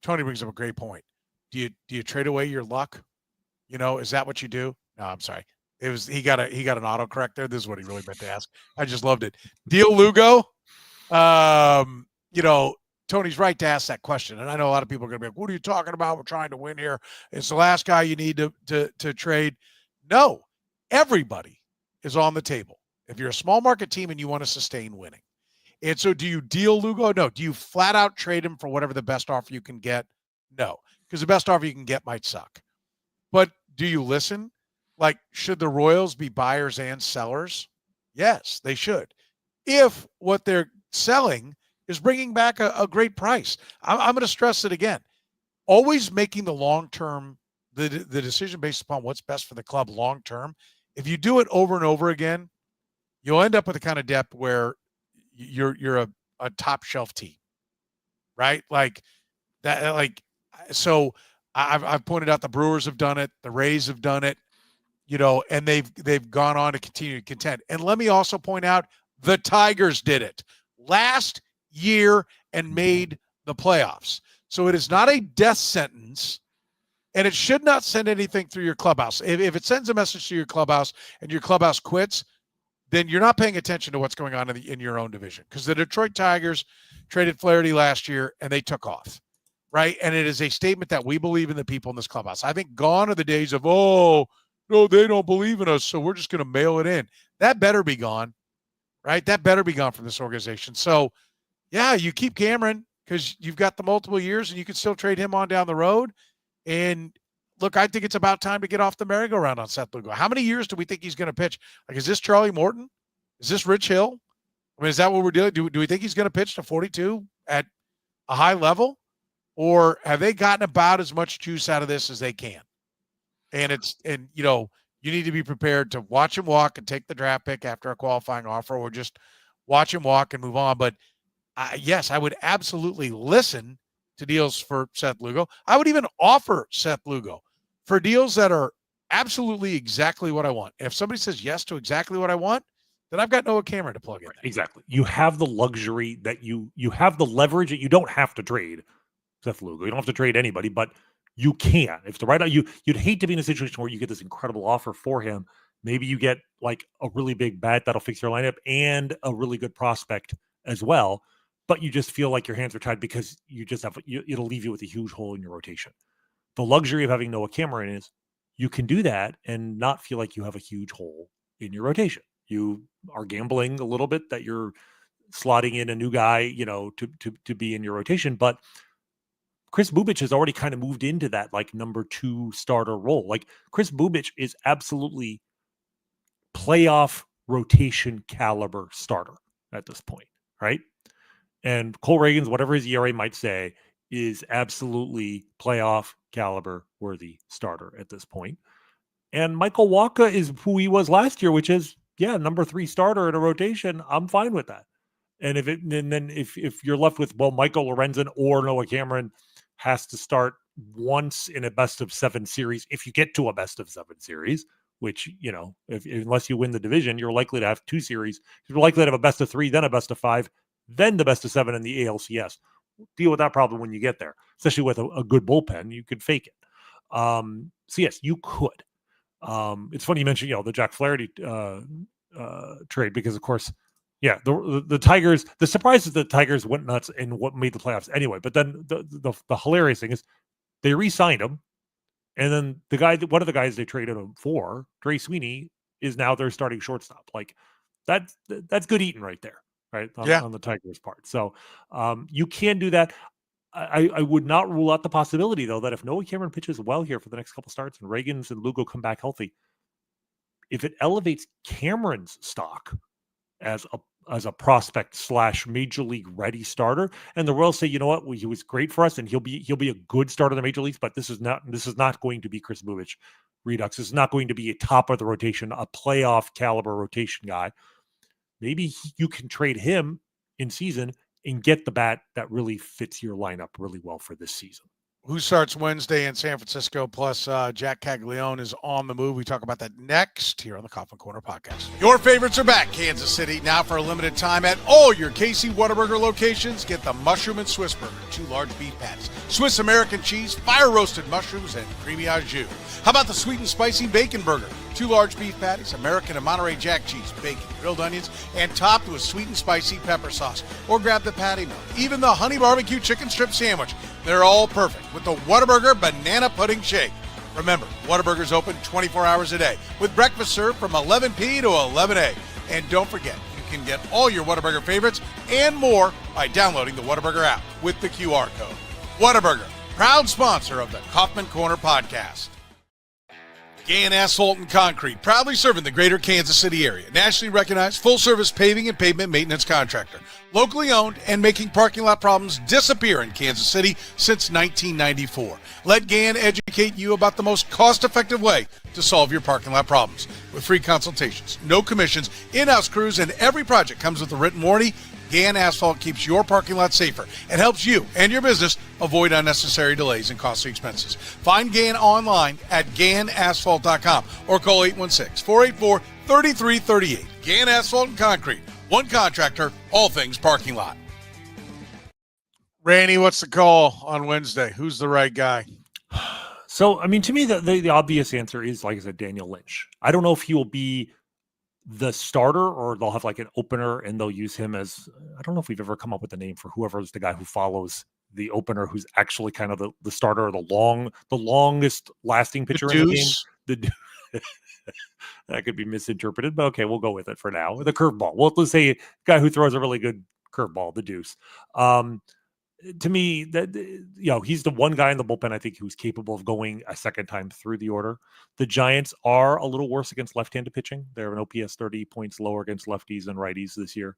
Tony brings up a great point. Do you trade away your luck? Is that what you do? No, I'm sorry. He got an autocorrect there. This is what he really meant to ask. I just loved it. Deal Lugo. Tony's right to ask that question. And I know a lot of people are going to be like, what are you talking about? We're trying to win here. It's the last guy you need to trade. No, everybody is on the table. If you're a small market team and you want to sustain winning. And so do you deal Lugo? No. Do you flat out trade him for whatever the best offer you can get? No, because the best offer you can get might suck. But do you listen? Like, should the Royals be buyers and sellers? Yes, they should. If what they're selling is bringing back a great price. I'm going to stress it again. Always making the long-term, the decision based upon what's best for the club long-term. If you do it over and over again, you'll end up with the kind of depth where you're a top shelf team, right? Like that. Like, so I've pointed out the Brewers have done it. The Rays have done it. And they've gone on to continue to contend. And let me also point out the Tigers did it last year and made the playoffs. So it is not a death sentence, and it should not send anything through your clubhouse. If it sends a message to your clubhouse and your clubhouse quits, then you're not paying attention to what's going on in your own division, because the Detroit Tigers traded Flaherty last year and they took off. Right. And it is a statement that we believe in the people in this clubhouse. I think gone are the days of, no, they don't believe in us, so we're just going to mail it in. That better be gone, right? That better be gone from this organization. So, yeah, you keep Camron because you've got the multiple years and you can still trade him on down the road. And, look, I think it's about time to get off the merry-go-round on Seth Lugo. How many years do we think he's going to pitch? Like, is this Charlie Morton? Is this Rich Hill? I mean, is that what we're doing? Do we think he's going to pitch to 42 at a high level? Or have they gotten about as much juice out of this as they can? And you need to be prepared to watch him walk and take the draft pick after a qualifying offer, or just watch him walk and move on. But yes, I would absolutely listen to deals for Seth Lugo. I would even offer Seth Lugo for deals that are absolutely exactly what I want. If somebody says yes to exactly what I want, then I've got Noah Cameron to plug in. Right, exactly. You have the luxury that you have the leverage that you don't have to trade Seth Lugo. You don't have to trade anybody, but you can. If the right, you'd hate to be in a situation where you get this incredible offer for him. Maybe you get like a really big bat that'll fix your lineup and a really good prospect as well. But you just feel like your hands are tied because you just have it'll leave you with a huge hole in your rotation. The luxury of having Noah Cameron is you can do that and not feel like you have a huge hole in your rotation. You are gambling a little bit that you're slotting in a new guy, to be in your rotation. But Chris Bubich has already kind of moved into that like number 2 starter role. Like Chris Bubich is absolutely playoff rotation caliber starter at this point, right? And Cole Ragans, whatever his ERA might say, is absolutely playoff caliber worthy starter at this point. And Michael Wacha is who he was last year, which is, number 3 starter in a rotation. I'm fine with that. And if you're left with, Michael Lorenzen or Noah Cameron has to start once in a best of 7 series, if you get to a best of 7 series, which, unless you win the division, you're likely to have 2 series. You're likely to have a best of 3, then a best of 5, then the best of 7 in the ALCS. Deal with that problem when you get there, especially with a good bullpen. You could fake it. So yes, you could. It's funny you mentioned, the Jack Flaherty trade, because of course, the Tigers, the surprise is the Tigers went nuts in what made the playoffs anyway. But then the hilarious thing is they re-signed him, and then one of the guys they traded him for, Dre Sweeney, is now their starting shortstop. Like that's good eating right there, right? On the Tigers' part. So you can do that. I would not rule out the possibility, though, that if Noah Cameron pitches well here for the next couple starts and Ragans and Lugo come back healthy, if it elevates Cameron's stock as a prospect / major league ready starter, and the Royals say, you know what, he was great for us, and he'll be a good starter in the major leagues, but this is not going to be Chris Bubich Redux. This is not going to be a top of the rotation, a playoff caliber rotation guy. Maybe you can trade him in season and get the bat that really fits your lineup really well for this season. Who starts Wednesday in San Francisco? Plus, Jack Caglianone is on the move. We talk about that next here on the Kaufman Corner podcast. Your favorites are back, Kansas City. Now for a limited time at all your KC Whataburger locations, get the Mushroom and Swiss Burger, 2 large beef patties, Swiss American cheese, fire-roasted mushrooms, and creamy au jus. How about the sweet and spicy bacon burger? 2 large beef patties, American and Monterey Jack cheese, bacon, grilled onions, and topped with sweet and spicy pepper sauce. Or grab the patty melt, even the honey barbecue chicken strip sandwich. They're all perfect with the Whataburger Banana Pudding Shake. Remember, Whataburger's open 24 hours a day with breakfast served from 11 p. to 11 a. And don't forget, you can get all your Whataburger favorites and more by downloading the Whataburger app with the QR code. Whataburger, proud sponsor of the Kaufman Corner podcast. Gann Asphalt and Concrete, proudly serving the greater Kansas City area. Nationally recognized full-service paving and pavement maintenance contractor. Locally owned and making parking lot problems disappear in Kansas City since 1994. Let Gann educate you about the most cost-effective way to solve your parking lot problems. With free consultations, no commissions, in-house crews, and every project comes with a written warranty, Gann Asphalt keeps your parking lot safer and helps you and your business avoid unnecessary delays and costly expenses. Find Gann online at GannAsphalt.com or call 816-484-3338. Gann Asphalt and Concrete. One contractor, all things parking lot. Rany, what's the call on Wednesday? Who's the right guy? So, I mean, to me, the obvious answer is, like I said, Daniel Lynch. I don't know if he will be the starter or they'll have like an opener and they'll use him as, I don't know if we've ever come up with a name for whoever is the guy who follows the opener, who's actually kind of the starter or the longest lasting pitcher in the game. That could be misinterpreted, but okay, we'll go with it for now. The curveball. Well, let's say a guy who throws a really good curveball, the deuce. to me, that he's the one guy in the bullpen I think who's capable of going a second time through the order. The Giants are a little worse against left-handed pitching. They're an OPS 30 points lower against lefties and righties this year.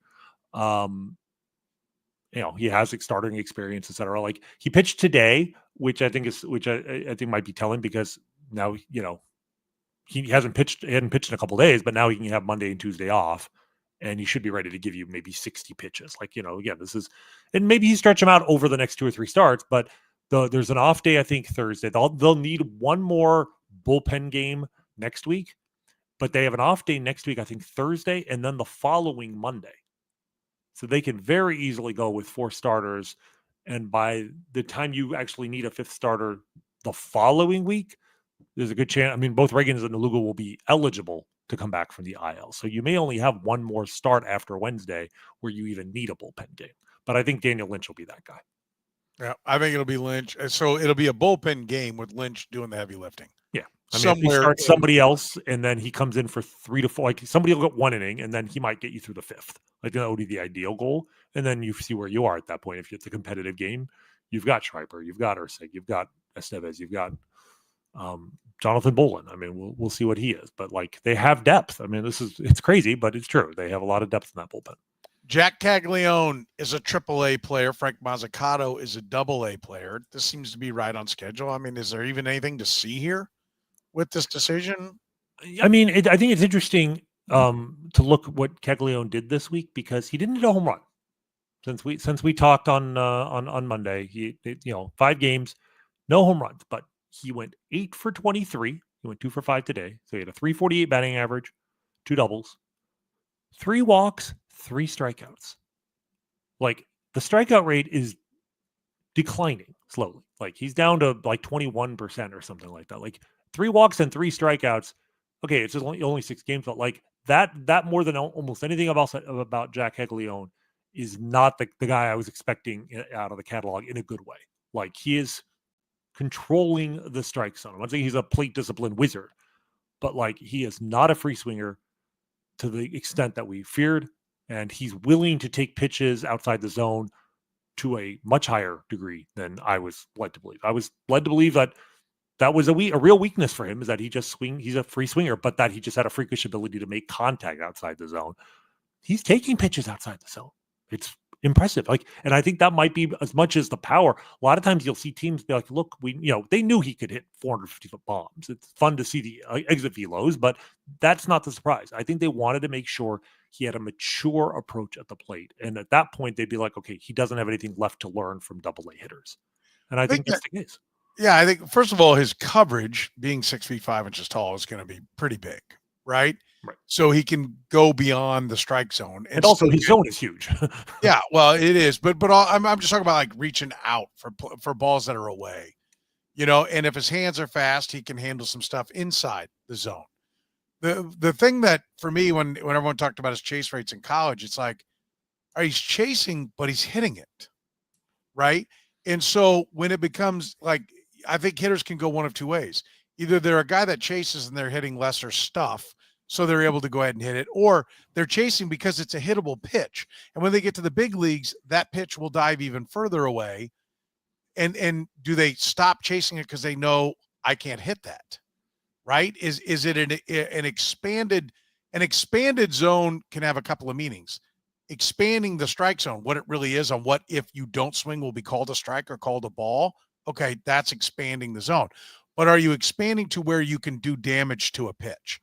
He has starting experience, etc. Like he pitched today, which I think might be telling, because now he hadn't pitched in a couple of days, but now he can have Monday and Tuesday off, and he should be ready to give you maybe 60 pitches. Like, again, this is, and maybe he stretch them out over the next 2 or 3 starts, but there's an off day, I think Thursday. They'll need one more bullpen game next week, but they have an off day next week, I think Thursday, and then the following Monday. So they can very easily go with 4 starters. And by the time you actually need a 5th starter the following week, there's a good chance. I mean, both Ragans and Lugo will be eligible to come back from the IL. So you may only have one more start after Wednesday where you even need a bullpen game. But I think Daniel Lynch will be that guy. Yeah, I think it'll be Lynch. So it'll be a bullpen game with Lynch doing the heavy lifting. Yeah. I mean, if he starts somebody else and then he comes in for 3 to 4, like somebody will get 1 inning and then he might get you through the 5th. Like that would be the ideal goal. And then you see where you are at that point. If it's a competitive game, you've got Schreiber, you've got Ursig, you've got Estevez, you've got Jonathan Bolan. I mean, we'll see what he is, but like they have depth. I mean, it's crazy, but it's true. They have a lot of depth in that bullpen. Jack Caglianone is a AAA player. Frank Mozzicato is a AA player. This seems to be right on schedule. I mean, is there even anything to see here with this decision? I mean, I think it's interesting to look what Caglianone did this week, because he didn't hit a home run since we talked on Monday. He 5 games, no home runs, but he went 8 for 23. He went 2 for 5 today. So he had a 348 batting average, 2 doubles, 3 walks, 3 strikeouts. Like the strikeout rate is declining slowly. Like he's down to like 21% or something like that. Like 3 walks and 3 strikeouts. Okay, it's just only 6 games, but like that more than almost anything about Jack Caglianone is not the guy I was expecting out of the catalog in a good way. Like he is controlling the strike zone. I'm not saying he's a plate discipline wizard, but like he is not a free swinger to the extent that we feared, and he's willing to take pitches outside the zone to a much higher degree than I was led to believe. I was led to believe that was a real weakness for him, is that he's a free swinger, but that he just had a freakish ability to make contact outside the zone. He's taking pitches outside the zone. It's impressive. And I think that might be as much as the power. A lot of times you'll see teams be like, look, they knew he could hit 450-foot bombs. It's fun to see the exit velos, but that's not the surprise. I think they wanted to make sure he had a mature approach at the plate. And at that point, they'd be like, okay, he doesn't have anything left to learn from AA hitters. And I think that's the case. Yeah, I think, first of all, his coverage, being 6 feet 5 inches tall, is going to be pretty big, right? Right. So he can go beyond the strike zone. And also his zone is huge. Yeah, well, it is. But I'm just talking about like reaching out for balls that are away, and if his hands are fast, he can handle some stuff inside the zone. The thing that, for me, when everyone talked about his chase rates in college, it's like, he's chasing, but he's hitting it, right? And so when it becomes like, I think hitters can go one of 2 ways. Either they're a guy that chases and they're hitting lesser stuff, so they're able to go ahead and hit it, or they're chasing because it's a hittable pitch. And when they get to the big leagues, that pitch will dive even further away. And do they stop chasing it because they know I can't hit that, right? Is it an expanded zone can have a couple of meanings. Expanding the strike zone, what it really is, on what if you don't swing will be called a strike or called a ball. Okay, that's expanding the zone. But are you expanding to where you can do damage to a pitch,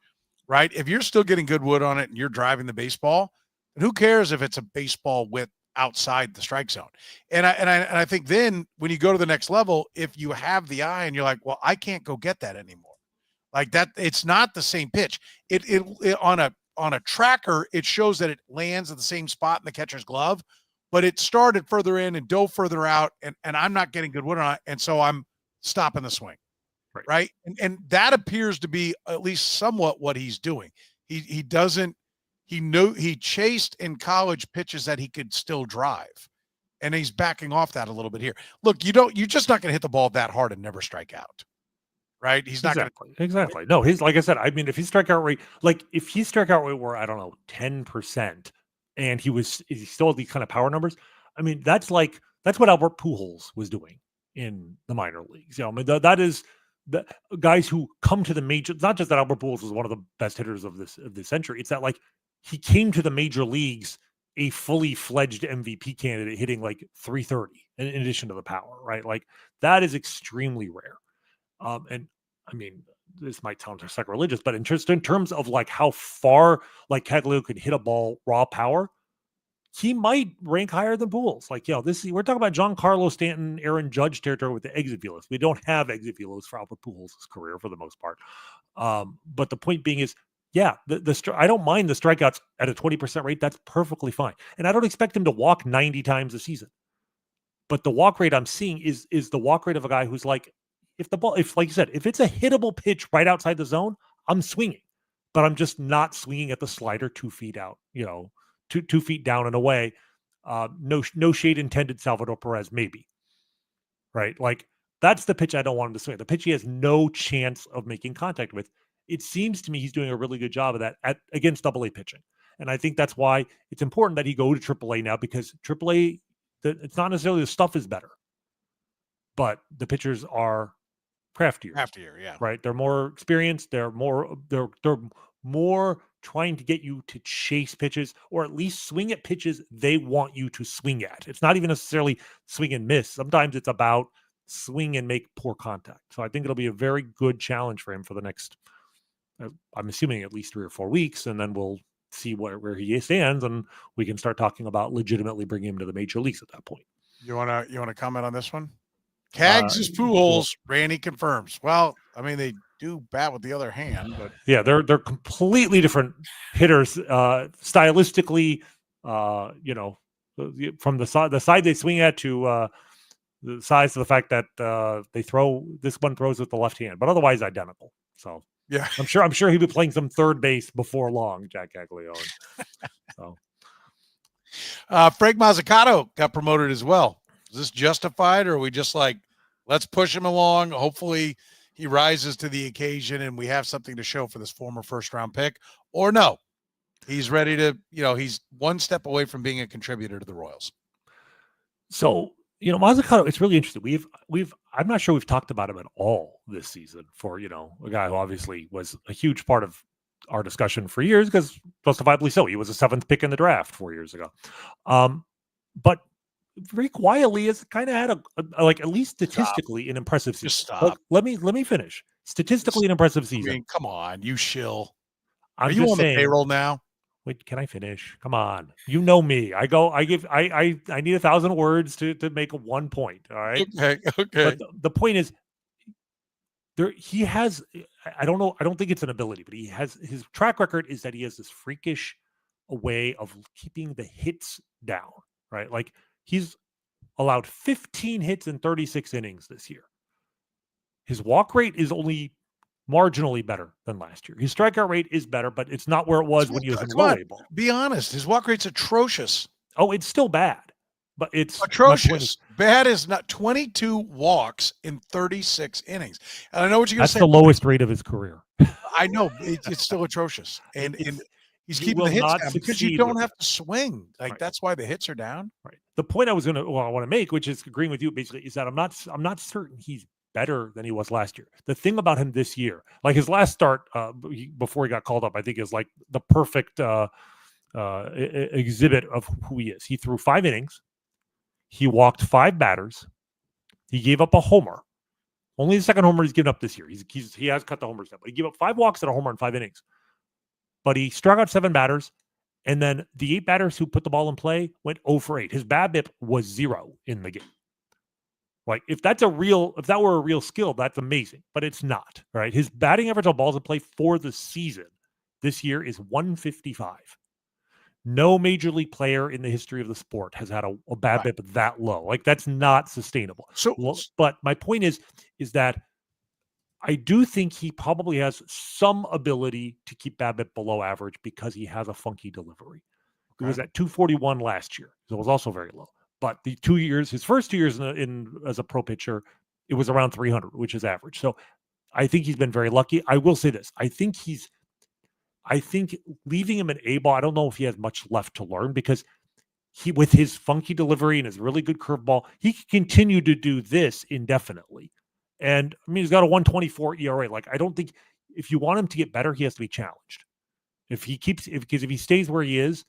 right? If you're still getting good wood on it and you're driving the baseball, who cares if it's a baseball width outside the strike zone? And I think then when you go to the next level, if you have the eye and you're like, well, I can't go get that anymore. Like that, it's not the same pitch. It on a tracker, it shows that it lands at the same spot in the catcher's glove, but it started further in and dove further out, and I'm not getting good wood on it, and so I'm stopping the swing. Right. And that appears to be at least somewhat what he's doing. He chased in college pitches that he could still drive, and he's backing off that a little bit here. Look, you're just not going to hit the ball that hard and never strike out. Right. He's not exactly. No, he's, like I said, I mean, if his strikeout rate were, I don't know, 10%, and he still had these kind of power numbers, I mean, that's like That's what Albert Pujols was doing in the minor leagues. I mean, that is the guys who come to the major. Not just that Albert Pujols was one of the best hitters of this century. It's that like he came to the major leagues a fully fledged MVP candidate, hitting like 330 in addition to the power. Right, like that is extremely rare. And I mean, this might sound sacrilegious, but in terms of like how far like Caglianone could hit a ball raw power, he might rank higher than Pujols. Like, we're talking about Giancarlo Stanton, Aaron Judge territory with the exit velos. We don't have exit velos for Albert Pujols' career for the most part. But the point being is, I don't mind the strikeouts at a 20% rate. That's perfectly fine. And I don't expect him to walk 90 times a season. But the walk rate I'm seeing is the walk rate of a guy who's like, if like you said, if it's a hittable pitch right outside the zone, I'm swinging. But I'm just not swinging at the slider 2 feet out, 2 feet down and away. No shade intended, Salvador Perez, maybe. Right? Like, that's the pitch I don't want him to swing. The pitch he has no chance of making contact with. It seems to me he's doing a really good job of that against AA pitching. And I think that's why it's important that he go to AAA now, because AAA, it's not necessarily the stuff is better, but the pitchers are craftier. Yeah. Right? They're more experienced. They're more trying to get you to chase pitches, or at least swing at pitches they want you to swing at. It's not even necessarily swing and miss. Sometimes it's about swing and make poor contact. So I think it'll be a very good challenge for him for the next, I'm assuming, at least 3 or 4 weeks, and then we'll see where he stands, and we can start talking about legitimately bringing him to the major leagues at that point. You wanna comment on this one? Cags is Pujols. Rany confirms. Well, I mean, they do bat with the other hand, but they're completely different hitters stylistically. From the side they swing at to the size of the fact that this one throws with the left hand, but otherwise identical. So yeah, I'm sure he'll be playing some third base before long, Jack Caglianone. So Frank Mozzicato got promoted as well. Is this justified, or are we just like, let's push him along? Hopefully he rises to the occasion and we have something to show for this former first-round pick, or no, he's ready to, he's one step away from being a contributor to the Royals. So, Mozzicato, it's really interesting. I'm not sure we've talked about him at all this season for, a guy who obviously was a huge part of our discussion for years, because justifiably so. He was a 7th pick in the draft 4 years ago. But very quietly has kind of had a at least statistically an impressive season. Just stop. Let me finish. Statistically an impressive season. I mean, come on, you shill. Are you on the payroll now? Wait, can I finish? Come on. You know me. I need 1,000 words to make 1 point. All right. Okay. But the point is, he has, I don't know, I don't think it's an ability, but his track record is that he has this freakish way of keeping the hits down, right? Like, he's allowed 15 hits in 36 innings this year. His walk rate is only marginally better than last year. His strikeout rate is better, but it's not where it was when he was in low A ball. Be honest. His walk rate's atrocious. Oh, it's still bad, but it's atrocious. Bad is not 22 walks in 36 innings. And I know what you're going to say. That's the lowest rate of his career. I know. It's still atrocious. And he's keeping the hits down because you don't have to swing. Like, that's why the hits are down. Right. The point I want to make, which is agreeing with you basically, is that I'm not certain he's better than he was last year. The thing about him this year, like his last start before he got called up, I think is like the perfect exhibit of who he is. He threw 5 innings. He walked 5 batters. He gave up a homer. Only the second homer he's given up this year. He has cut the homers down, but he gave up 5 walks and a homer in 5 innings. But he struck out 7 batters, and then the 8 batters who put the ball in play went 0 for 8. His BABIP was 0 in the game. Like, if that were a real skill, that's amazing, but it's not, right? His batting average on balls in play for the season this year is 155. No major league player in the history of the sport has had a BABIP that low. Like, that's not sustainable. But my point is that I do think he probably has some ability to keep BABIP below average because he has a funky delivery. He was at 241 last year, so it was also very low. But his first 2 years in as a pro pitcher, it was around 300, which is average. So I think he's been very lucky. I will say this. I think leaving him an A ball, I don't know if he has much left to learn, because he, with his funky delivery and his really good curveball, he can continue to do this indefinitely. And I mean, he's got a 1.24 ERA. Like, I don't think if you want him to get better, he has to be challenged. Because if he stays where he is,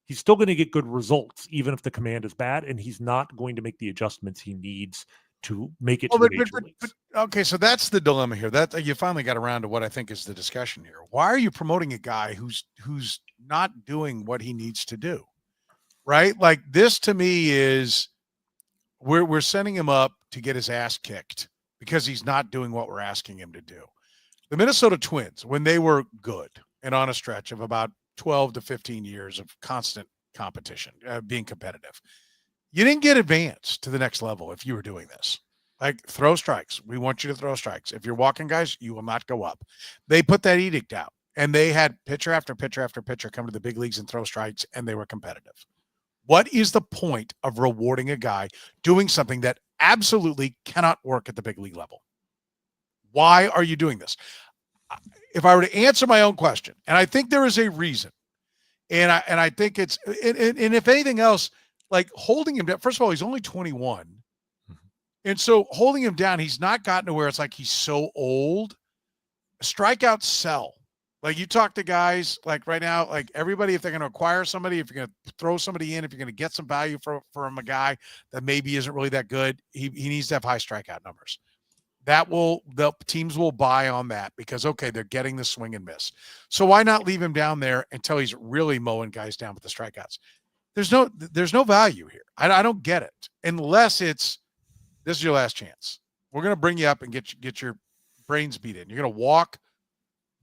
he's still going to get good results, even if the command is bad, and he's not going to make the adjustments he needs to make it to the major leagues. Okay, so that's the dilemma here. That you finally got around to what I think is the discussion here. Why are you promoting a guy who's not doing what he needs to do? Right? Like, this to me is we're sending him up to get his ass kicked because he's not doing what we're asking him to do. The Minnesota Twins, when they were good and on a stretch of about 12 to 15 years of constant competition, being competitive, you didn't get advanced to the next level if you were doing this. Like, throw strikes. We want you to throw strikes. If you're walking guys, you will not go up. They put that edict out, and they had pitcher after pitcher after pitcher come to the big leagues and throw strikes, and they were competitive. What is the point of rewarding a guy doing something that absolutely cannot work at the big league level? Why are you doing this? If I were to answer my own question, and I think there is a reason, and I think it's, and if anything else, like holding him down, first of all, he's only 21. And so holding him down, he's not gotten to where it's like he's so old. Strikeouts sell. Like, you talk to guys like right now, like everybody, if they're going to acquire somebody, if you're going to throw somebody in, if you're going to get some value from a guy that maybe isn't really that good, he needs to have high strikeout numbers. The teams will buy on that because, okay, they're getting the swing and miss. So why not leave him down there until he's really mowing guys down with the strikeouts? There's no value here. I don't get it unless this is your last chance. We're going to bring you up and get your brains beat in. You're going to walk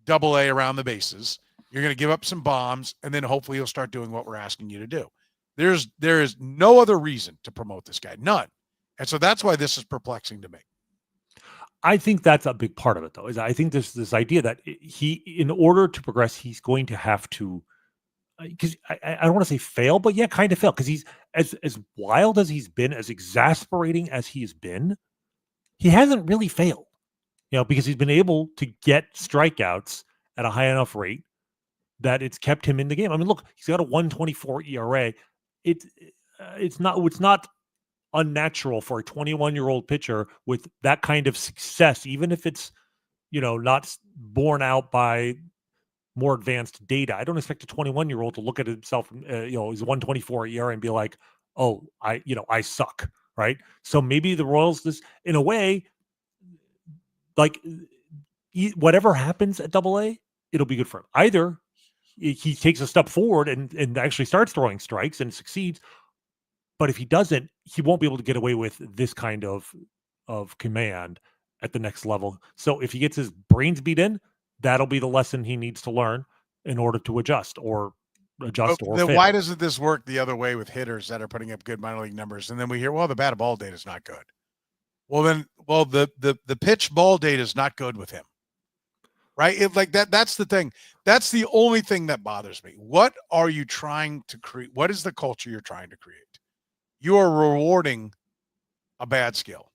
AA around the bases. You're going to give up some bombs, and then hopefully you'll start doing what we're asking you to do. There is no other reason to promote this guy. None. And so that's why this is perplexing to me. I think that's a big part of it, though, is I think this idea that in order to progress, he's going to have to, because I don't want to say fail, but yeah, kind of fail, because he's as wild as he's been, as exasperating as he has been, he hasn't really failed, because he's been able to get strikeouts at a high enough rate that it's kept him in the game. I mean, look, he's got a 1.24 ERA. It's not unnatural for a 21-year-old pitcher with that kind of success, even if it's, not borne out by more advanced data. I don't expect a 21-year-old to look at himself, his 1.24 ERA and be like, oh, I suck, right? So maybe the Royals, this, in a way, like, whatever happens at AA, it'll be good for him. Either he takes a step forward and actually starts throwing strikes and succeeds, but if he doesn't, he won't be able to get away with this kind of command at the next level. So if he gets his brains beat in, that'll be the lesson he needs to learn in order to adjust or fail. Why doesn't this work the other way with hitters that are putting up good minor league numbers? And then we hear, well, the bat ball data is not good. Well, the pitch ball data is not good with him, right? That's the thing. That's the only thing that bothers me. What are you trying to create? What is the culture you're trying to create? You are rewarding a bad skill.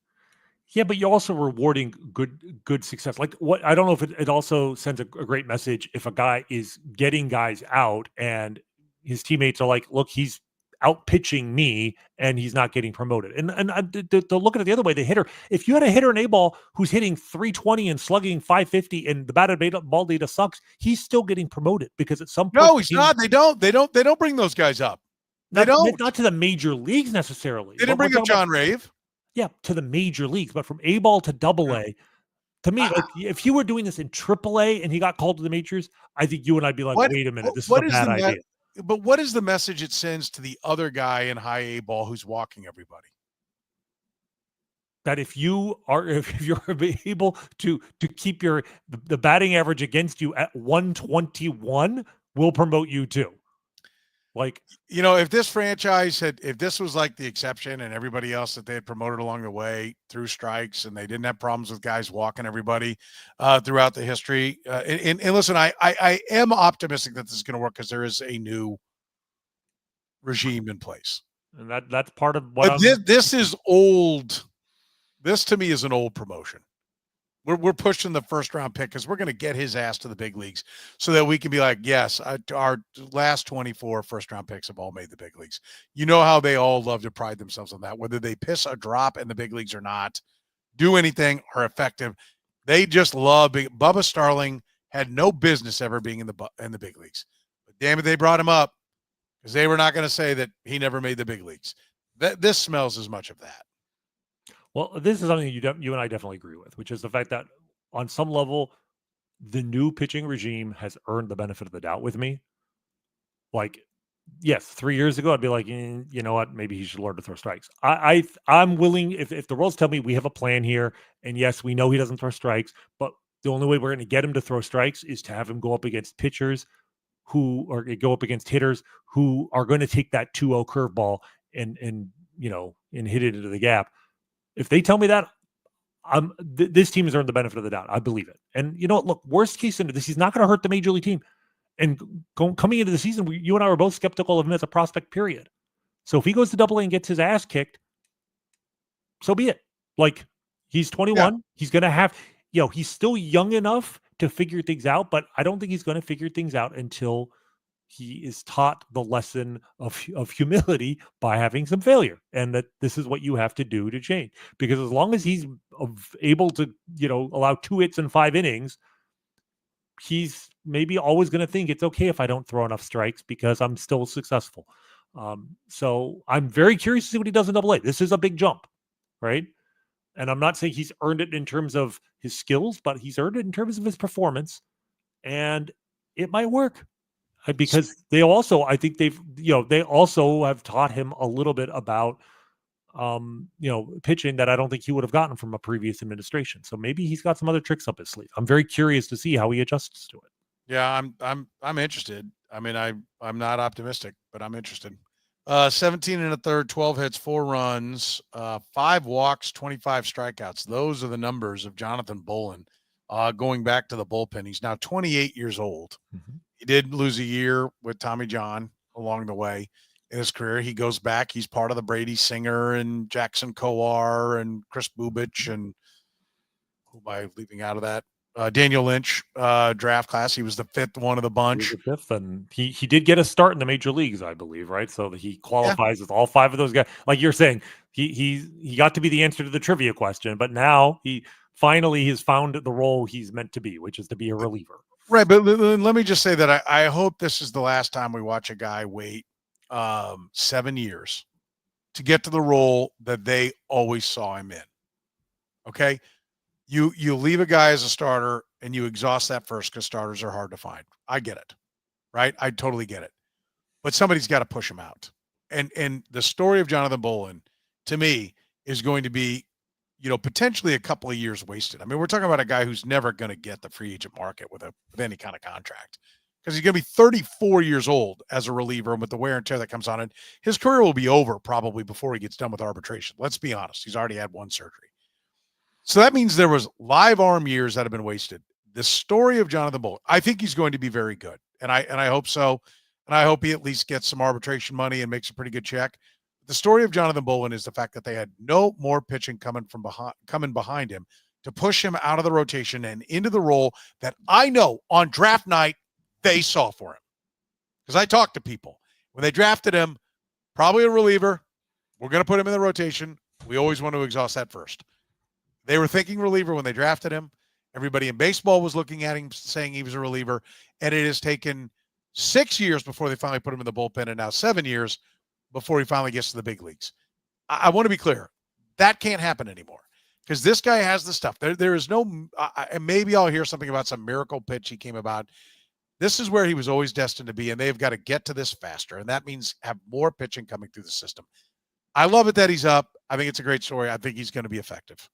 Yeah, but you're also rewarding good success. Like, what, I don't know if it also sends a great message if a guy is getting guys out and his teammates are like, look, he's out pitching me and he's not getting promoted. And to look at it the other way, the hitter, if you had a hitter in A-ball who's hitting 320 and slugging 550 and the batted ball data sucks, he's still getting promoted because at some point. No, he's not. They don't bring those guys up. Not to the major leagues necessarily. They didn't bring up John Rave. Yeah, to the major leagues, but from A-ball to AA, to me, like, if you were doing this in AAA and he got called to the majors, I think you and I'd be like, wait a minute, this is a bad idea. But what is the message it sends to the other guy in high A-ball who's walking everybody? That if you're able to keep the batting average against you at 121, we'll promote you too. Like, if this franchise if this was like the exception and everybody else that they had promoted along the way through strikes and they didn't have problems with guys walking everybody throughout the history. And listen, I am optimistic that this is going to work because there is a new regime in place. And that's part of what this is old. This to me is an old promotion. We're pushing the first round pick because we're going to get his ass to the big leagues so that we can be like, yes, our last 24 first round picks have all made the big leagues. You know how they all love to pride themselves on that, whether they piss a drop in the big leagues or not, do anything or effective. They just love Bubba Starling had no business ever being in the big leagues. But damn it, they brought him up because they were not going to say that he never made the big leagues. This smells as much of that. Well, this is something you and I definitely agree with, which is the fact that on some level, the new pitching regime has earned the benefit of the doubt with me. Like, yes, 3 years ago, I'd be like, you know what, maybe he should learn to throw strikes. I'm willing, if the Royals tell me we have a plan here, and yes, we know he doesn't throw strikes, but the only way we're going to get him to throw strikes is to have him go up against pitchers go up against hitters who are going to take that 2-0 curveball and hit it into the gap. If they tell me that, this team has earned the benefit of the doubt. I believe it. And you know what? Look, worst case scenario, he's not going to hurt the major league team. And coming into the season, you and I were both skeptical of him as a prospect, period. So if he goes to Double-A and gets his ass kicked, so be it. Like, he's 21. Yeah. He's going to have, he's still young enough to figure things out, but I don't think he's going to figure things out until he is taught the lesson of humility by having some failure, and that this is what you have to do to change. Because as long as he's able to, allow 2 hits in 5 innings, he's maybe always going to think it's okay if I don't throw enough strikes because I'm still successful. So I'm very curious to see what he does in Double-A. This is a big jump, right? And I'm not saying he's earned it in terms of his skills, but he's earned it in terms of his performance, and it might work. Because they also, I think they also have taught him a little bit about, pitching that I don't think he would have gotten from a previous administration. So maybe he's got some other tricks up his sleeve. I'm very curious to see how he adjusts to it. Yeah, I'm interested. I mean, I'm not optimistic, but I'm interested. 17 and a third, 12 hits, 4 runs, 5 walks, 25 strikeouts. Those are the numbers of Jonathan Bolan. Going back to the bullpen, he's now 28 years old. Mm-hmm. He did lose a year with Tommy John along the way in his career. He goes back. He's part of the Brady Singer and Jackson Kowar and Chris Bubich and who am I leaving out of that? Daniel Lynch draft class. He was the 5th one of the bunch. He was the 5th, and he did get a start in the major leagues, I believe, right? So that he qualifies with all 5 of those guys. Like you're saying, he got to be the answer to the trivia question, but now he finally has found the role he's meant to be, which is to be a reliever. Right, but let me just say that I hope this is the last time we watch a guy wait 7 years to get to the role that they always saw him in. Okay? You leave a guy as a starter and you exhaust that first because starters are hard to find. I get it, right? I totally get it. But somebody's got to push him out. And the story of Jonathan Bolan, to me, is going to be, potentially a couple of years wasted. I mean, we're talking about a guy who's never going to get the free agent market with any kind of contract because he's going to be 34 years old as a reliever, and with the wear and tear that comes on it, his career will be over probably before he gets done with arbitration. Let's be honest. He's already had 1 surgery. So that means there was live arm years that have been wasted. The story of Jonathan Bolan, I think he's going to be very good. And I hope so. And I hope he at least gets some arbitration money and makes a pretty good check. The story of Jonathan Bolan is the fact that they had no more pitching coming behind him to push him out of the rotation and into the role that I know on draft night they saw for him. Because I talked to people. When they drafted him, probably a reliever. We're going to put him in the rotation. We always want to exhaust that first. They were thinking reliever when they drafted him. Everybody in baseball was looking at him saying he was a reliever. And it has taken 6 years before they finally put him in the bullpen, and now 7 years before he finally gets to the big leagues. I want to be clear. That can't happen anymore because this guy has the stuff. There is no and maybe I'll hear something about some miracle pitch he came about. This is where he was always destined to be, and they've got to get to this faster, and that means have more pitching coming through the system. I love it that he's up. I think it's a great story. I think he's going to be effective.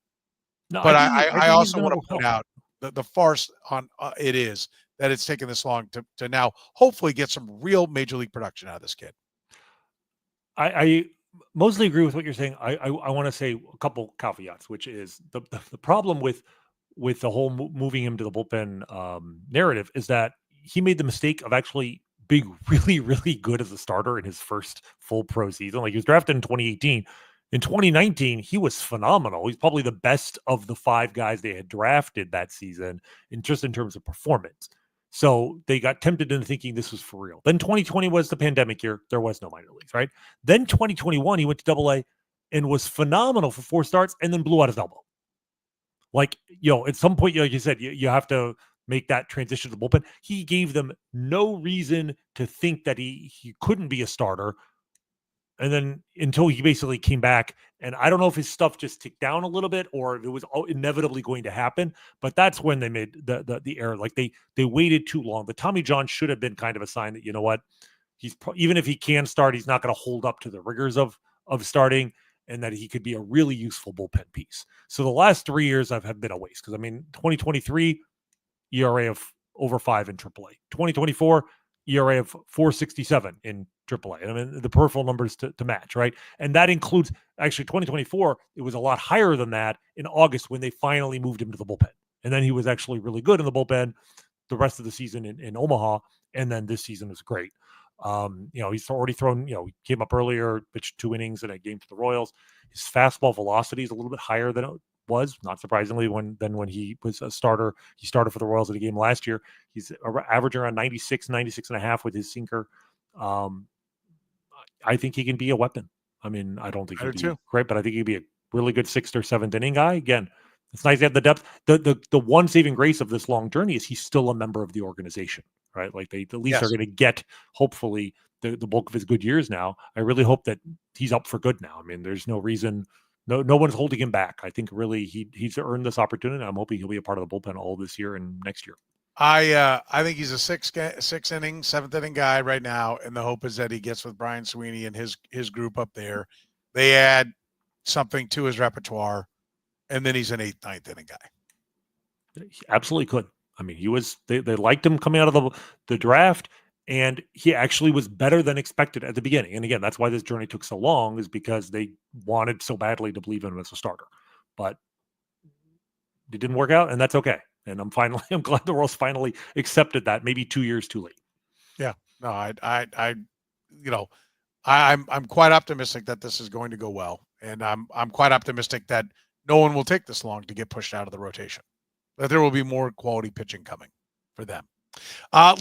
No, but I also want to point out the farce on it is that it's taken this long to now hopefully get some real major league production out of this kid. I mostly agree with what you're saying. I want to say a couple caveats, which is the problem with the whole moving him to the bullpen narrative is that he made the mistake of actually being really, really good as a starter in his first full pro season. Like he was drafted in 2018. In 2019, he was phenomenal. He's probably the best of the 5 guys they had drafted that season in terms of performance. So they got tempted into thinking this was for real. Then 2020 was the pandemic year. There was no minor leagues, right? Then 2021, he went to AA and was phenomenal for 4 starts and then blew out his elbow. Like, at some point, like you said, you have to make that transition to the bullpen. He gave them no reason to think that he couldn't be a starter. And then until he basically came back, and I don't know if his stuff just ticked down a little bit or if it was inevitably going to happen, but that's when they made the error. Like they waited too long. The Tommy John should have been kind of a sign that, you know what, even if he can start, he's not going to hold up to the rigors of starting, and that he could be a really useful bullpen piece. So the last 3 years have been a waste, because 2023 ERA of over 5 in AAA, 2024 ERA of 4.67 in AAA. I mean, the peripheral numbers to match, right? And that includes, actually, 2024, it was a lot higher than that in August when they finally moved him to the bullpen. And then he was actually really good in the bullpen the rest of the season in Omaha. And then this season was great. He's already thrown, he came up earlier, pitched 2 innings in a game to the Royals. His fastball velocity is a little bit higher than it was, not surprisingly, when he was a starter. He started for the Royals in a game last year. He's averaging around 96 and a half with his sinker. I think he can be a weapon. I mean, I don't think he'll be great, but I think he'd be a really good 6th or 7th inning guy. Again, it's nice to have the depth. The one saving grace of this long journey is he's still a member of the organization, right? Like they at least are going to get, hopefully, the bulk of his good years now. I really hope that he's up for good now. I mean, there's no reason. No one's holding him back. I think really he's earned this opportunity. I'm hoping he'll be a part of the bullpen all this year and next year. I think he's a 6th inning, 7th inning guy right now, and the hope is that he gets with Brian Sweeney and his group up there. They add something to his repertoire, and then he's an 8th, 9th inning guy. He absolutely could. I mean, he was. They liked him coming out of the draft, and he actually was better than expected at the beginning. And again, that's why this journey took so long, is because they wanted so badly to believe in him as a starter, but it didn't work out, and that's okay. And I'm glad the Royals finally accepted that, maybe 2 years too late. Yeah, no, I'm quite optimistic that this is going to go well, and I'm quite optimistic that no one will take this long to get pushed out of the rotation. That there will be more quality pitching coming for them.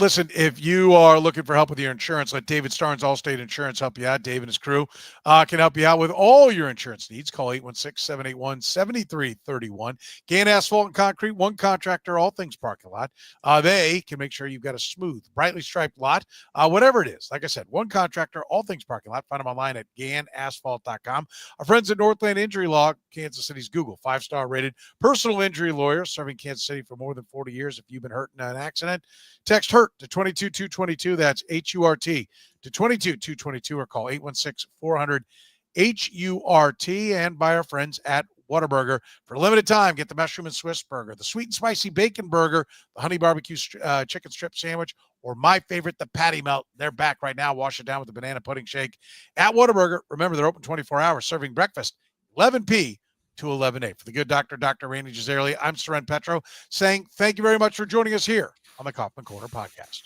Listen, if you are looking for help with your insurance, let David Starnes Allstate Insurance help you out. Dave and his crew can help you out with all your insurance needs. Call 816-781-7331. Gann Asphalt and Concrete, one contractor, all things parking lot. They can make sure you've got a smooth, brightly striped lot, whatever it is. Like I said, one contractor, all things parking lot. Find them online at gannasphalt.com. Our friends at Northland Injury Law, Kansas City's Google 5-star rated personal injury lawyer, serving Kansas City for more than 40 years. If you've been hurt in an accident, text HURT to 22222. That's HURT to 22222, or call 816-400-HURT. And by our friends at Whataburger. For a limited time, get the mushroom and Swiss burger, the sweet and spicy bacon burger, the honey barbecue chicken strip sandwich, or my favorite, the patty melt. They're back right now. Wash it down with the banana pudding shake at Whataburger. Remember, they're open 24 hours, serving breakfast 11 p to 11 a. For the good doctor, Dr. Rany Jazayerli, I'm Soren Petro, saying thank you very much for joining us here on the Kaufman Corner Podcast.